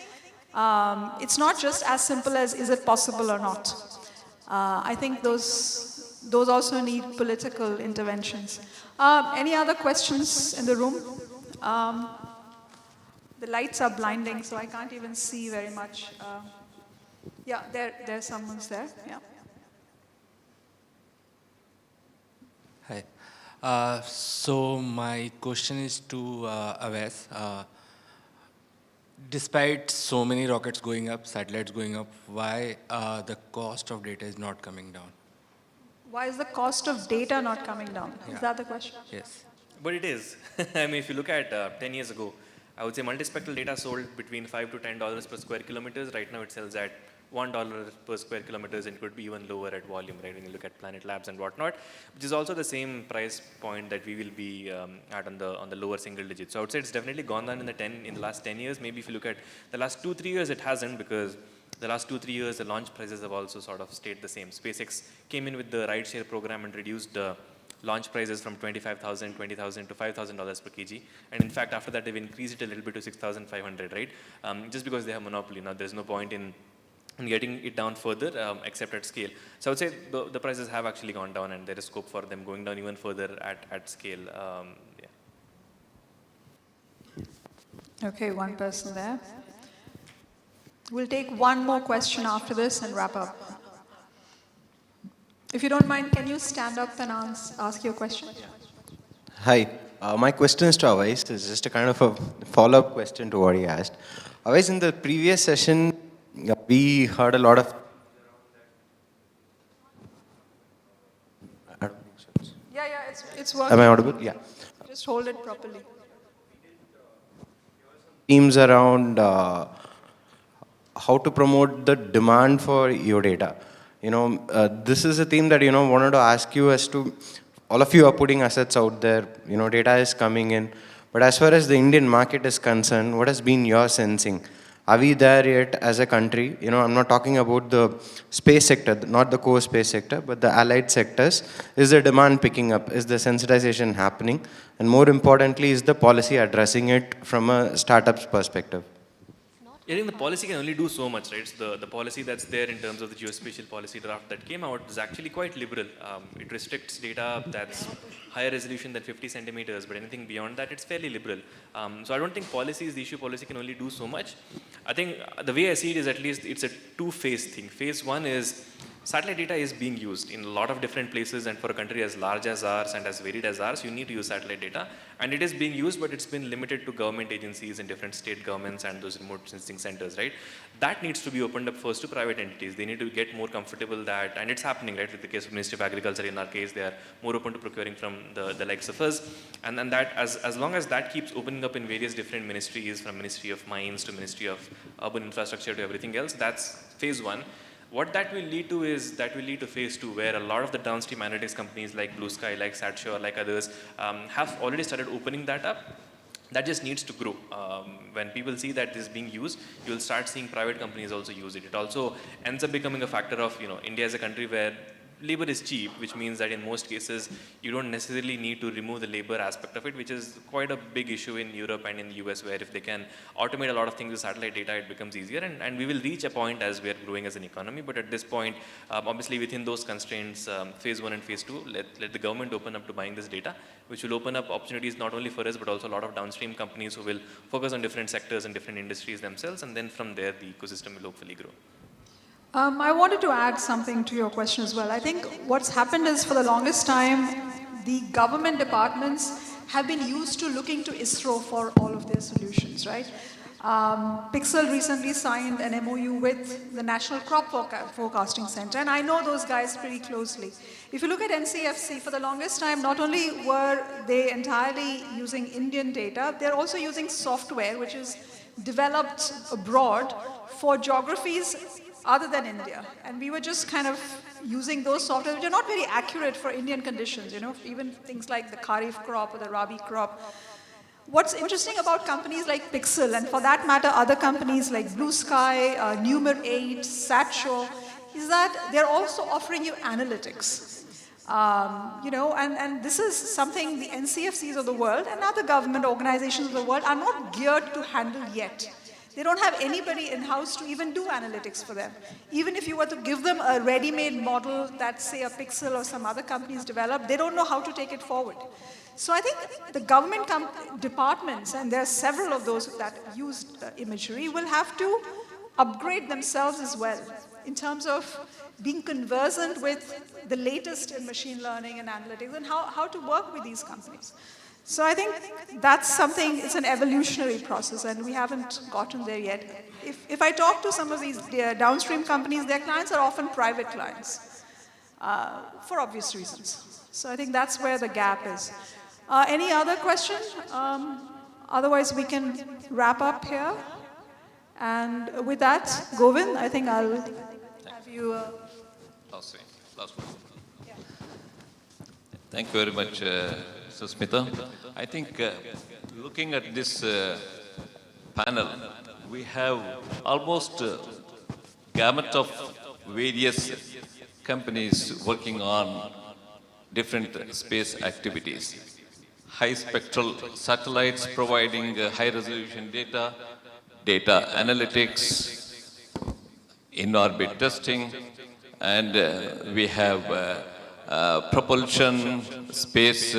it's not just as simple as is it possible or not. I think those also need political interventions. Any other questions in the room? The lights are blinding, so I can't even see very much. Yeah, there's someone's there. Yeah. Hi. So my question is to Awais. Despite so many rockets going up, satellites going up, why the cost of data is not coming down? Why is the cost of data not coming down? Yeah. Is that the question? Yes. But it is. I mean, if you look at 10 years ago, I would say multispectral data sold between $5 to $10 per square kilometers. Right now it sells at $1 per square kilometers, and could be even lower at volume, right, when you look at Planet Labs and whatnot, which is also the same price point that we will be at on the lower single digits. So I would say it's definitely gone down in the last 10 years. Maybe if you look at the last 2-3 years, it hasn't, because the last 2-3 years, the launch prices have also sort of stayed the same. SpaceX came in with the rideshare program and reduced launch prices from $25,000, $20,000 to $5,000 per kg. And in fact, after that, they've increased it a little bit to $6,500, right? Just because they have monopoly. Now, there's no point in getting it down further, except at scale. So I would say the prices have actually gone down, and there is scope for them going down even further at scale. Yeah. Okay, one person there. We'll take one more question after this and wrap up. If you don't mind, can you stand up and ask your question? Hi, my question is to Awais. It's just a kind of a follow-up question to what he asked. Awais, in the previous session, we heard a lot of... Yeah, it's working. Am I audible? Yeah. Just hold it properly. Themes around how to promote the demand for your data. This is a theme that, wanted to ask you as to, all of you are putting assets out there, data is coming in. But as far as the Indian market is concerned, what has been your sensing? Are we there yet as a country? I'm not talking about the space sector, not the core space sector, but the allied sectors. Is the demand picking up? Is the sensitization happening? And more importantly, is the policy addressing it from a startup's perspective? I think the policy can only do so much, right? So the policy that's there in terms of the geospatial policy draft that came out is actually quite liberal. It restricts data that's higher resolution than 50 centimeters, but anything beyond that, it's fairly liberal. So I don't think policy is the issue. Policy can only do so much. I think the way I see it is, at least it's a two-phase thing. Phase one is satellite data is being used in a lot of different places, and for a country as large as ours and as varied as ours, you need to use satellite data. And it is being used, but it's been limited to government agencies and different state governments and those remote sensing centers, right? That needs to be opened up first to private entities. They need to get more comfortable that, and it's happening, right? With the case of Ministry of Agriculture, in our case, they are more open to procuring from the likes of us. And that, as long as that keeps opening up in various different ministries, from Ministry of Mines to Ministry of Urban Infrastructure to everything else, that's phase one. What that will lead to is, that will lead to phase two, where a lot of the downstream analytics companies like Blue Sky, like SatSure, like others, have already started opening that up that just needs to grow. When people see that this is being used, you'll start seeing private companies also use it. It also ends up becoming a factor of, India is a country where labor is cheap, which means that in most cases, you don't necessarily need to remove the labor aspect of it, which is quite a big issue in Europe and in the US, where if they can automate a lot of things with satellite data, it becomes easier. And we will reach a point as we are growing as an economy. But at this point, obviously within those constraints, phase 1 and phase 2, let the government open up to buying this data, which will open up opportunities not only for us, but also a lot of downstream companies who will focus on different sectors and different industries themselves. And then from there, the ecosystem will hopefully grow. I wanted to add something to your question as well. I think what's happened is for the longest time, the government departments have been used to looking to ISRO for all of their solutions, right? Pixxel recently signed an MOU with the National Crop Forecasting Center, and I know those guys pretty closely. If you look at NCFC, for the longest time, not only were they entirely using Indian data, they're also using software which is developed abroad for geographies other than India. And we were just kind of using those software which are not very accurate for Indian conditions, even things like the Kharif crop or the Rabi crop. What's interesting about companies like Pixxel, and for that matter, other companies like Blue Sky, Numer 8, Satcho, is that they're also offering you analytics. And this is something the NCFCs of the world and other government organizations of the world are not geared to handle yet. They don't have anybody in-house to even do analytics for them. Even if you were to give them a ready-made model that, say, a Pixxel or some other companies develop, they don't know how to take it forward. So I think the government departments, and there are several of those that use imagery, will have to upgrade themselves as well in terms of being conversant with the latest in machine learning and analytics and how to work with these companies. So I think that's something, it's an evolutionary process, and we haven't gotten there yet. If I talk to some of these downstream companies, their clients are often private clients for obvious reasons. So I think that's where the gap is. Any other question? Otherwise, we can wrap up here. And with that, Govind, I think I'll have you... Last one. Yeah. Thank you very much, Susmita. I think looking at this panel, we have almost gamut of various companies working on different space activities. High spectral satellites providing high resolution data, data analytics, in-orbit testing, and we have propulsion, space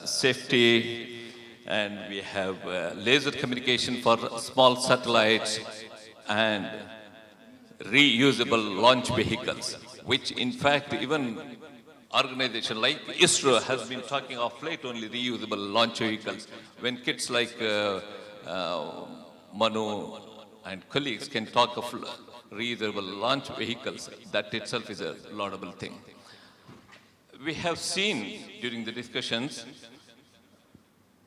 safety, and we have laser communication for small satellites and reusable launch vehicles, which in fact even organization like ISRO has been talking of late only reusable launch vehicles. When kids like Manu and colleagues can talk of reusable launch vehicles, that itself is a laudable thing. We have seen during the discussions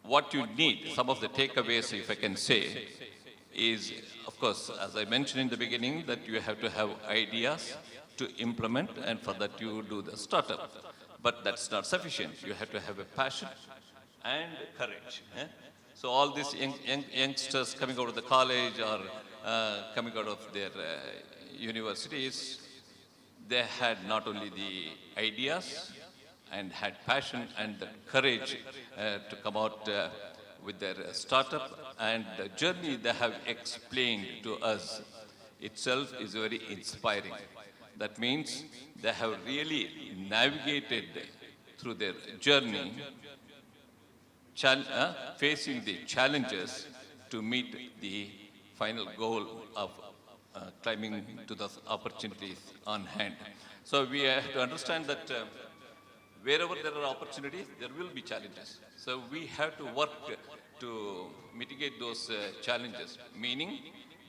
what you need. Some of the takeaways, if I can say, is, of course, as I mentioned in the beginning, that you have to have ideas to implement, and for that you do the startup. But that's not sufficient. You have to have a passion and courage. So all these youngsters coming out of the college or coming out of their universities, they had not only the ideas and had passion and the courage to come out with their startup, and the journey they have explained to us itself is very inspiring. That means they have really navigated through their journey, facing the challenges to meet the final goal of climbing to the opportunities on hand. So we have to understand that wherever there are opportunities, there will be challenges. So we have to work to mitigate those challenges, meaning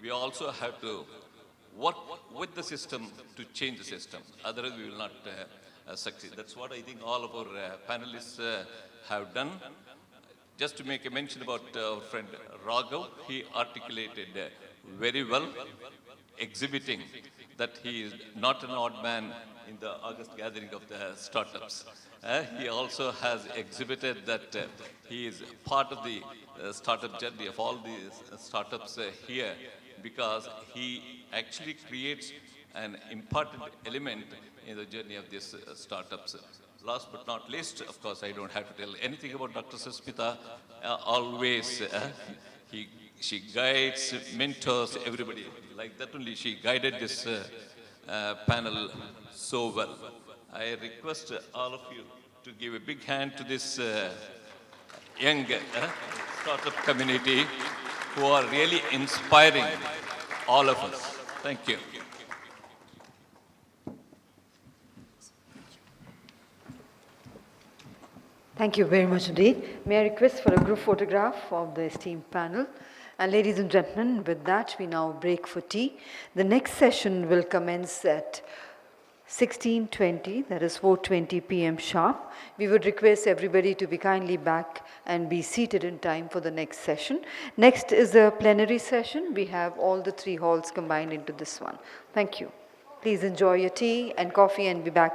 we also have to work with the system to change the system. Otherwise, we will not succeed. That's what I think all of our panelists have done. Just to make a mention about our friend Raghav, he articulated very well exhibiting that he is not an odd man in the August gathering of the startups. He also has exhibited that he is part of the startup journey of all these startups here, because he actually creates an important element in the journey of these startups. Last but not least, of course, I don't have to tell anything about Dr. Susmita. Always, she guides, mentors everybody. Like that only, she guided this panel so well. I request all of you to give a big hand to this young startup community who are really inspiring all of us. Thank you. Thank you very much indeed. May I request for a group photograph of the esteemed panel? And ladies and gentlemen, with that, we now break for tea. The next session will commence at 16:20, that is 4:20 p.m. sharp. We would request everybody to be kindly back and be seated in time for the next session. Next is a plenary session. We have all the three halls combined into this one. Thank you. Please enjoy your tea and coffee and be back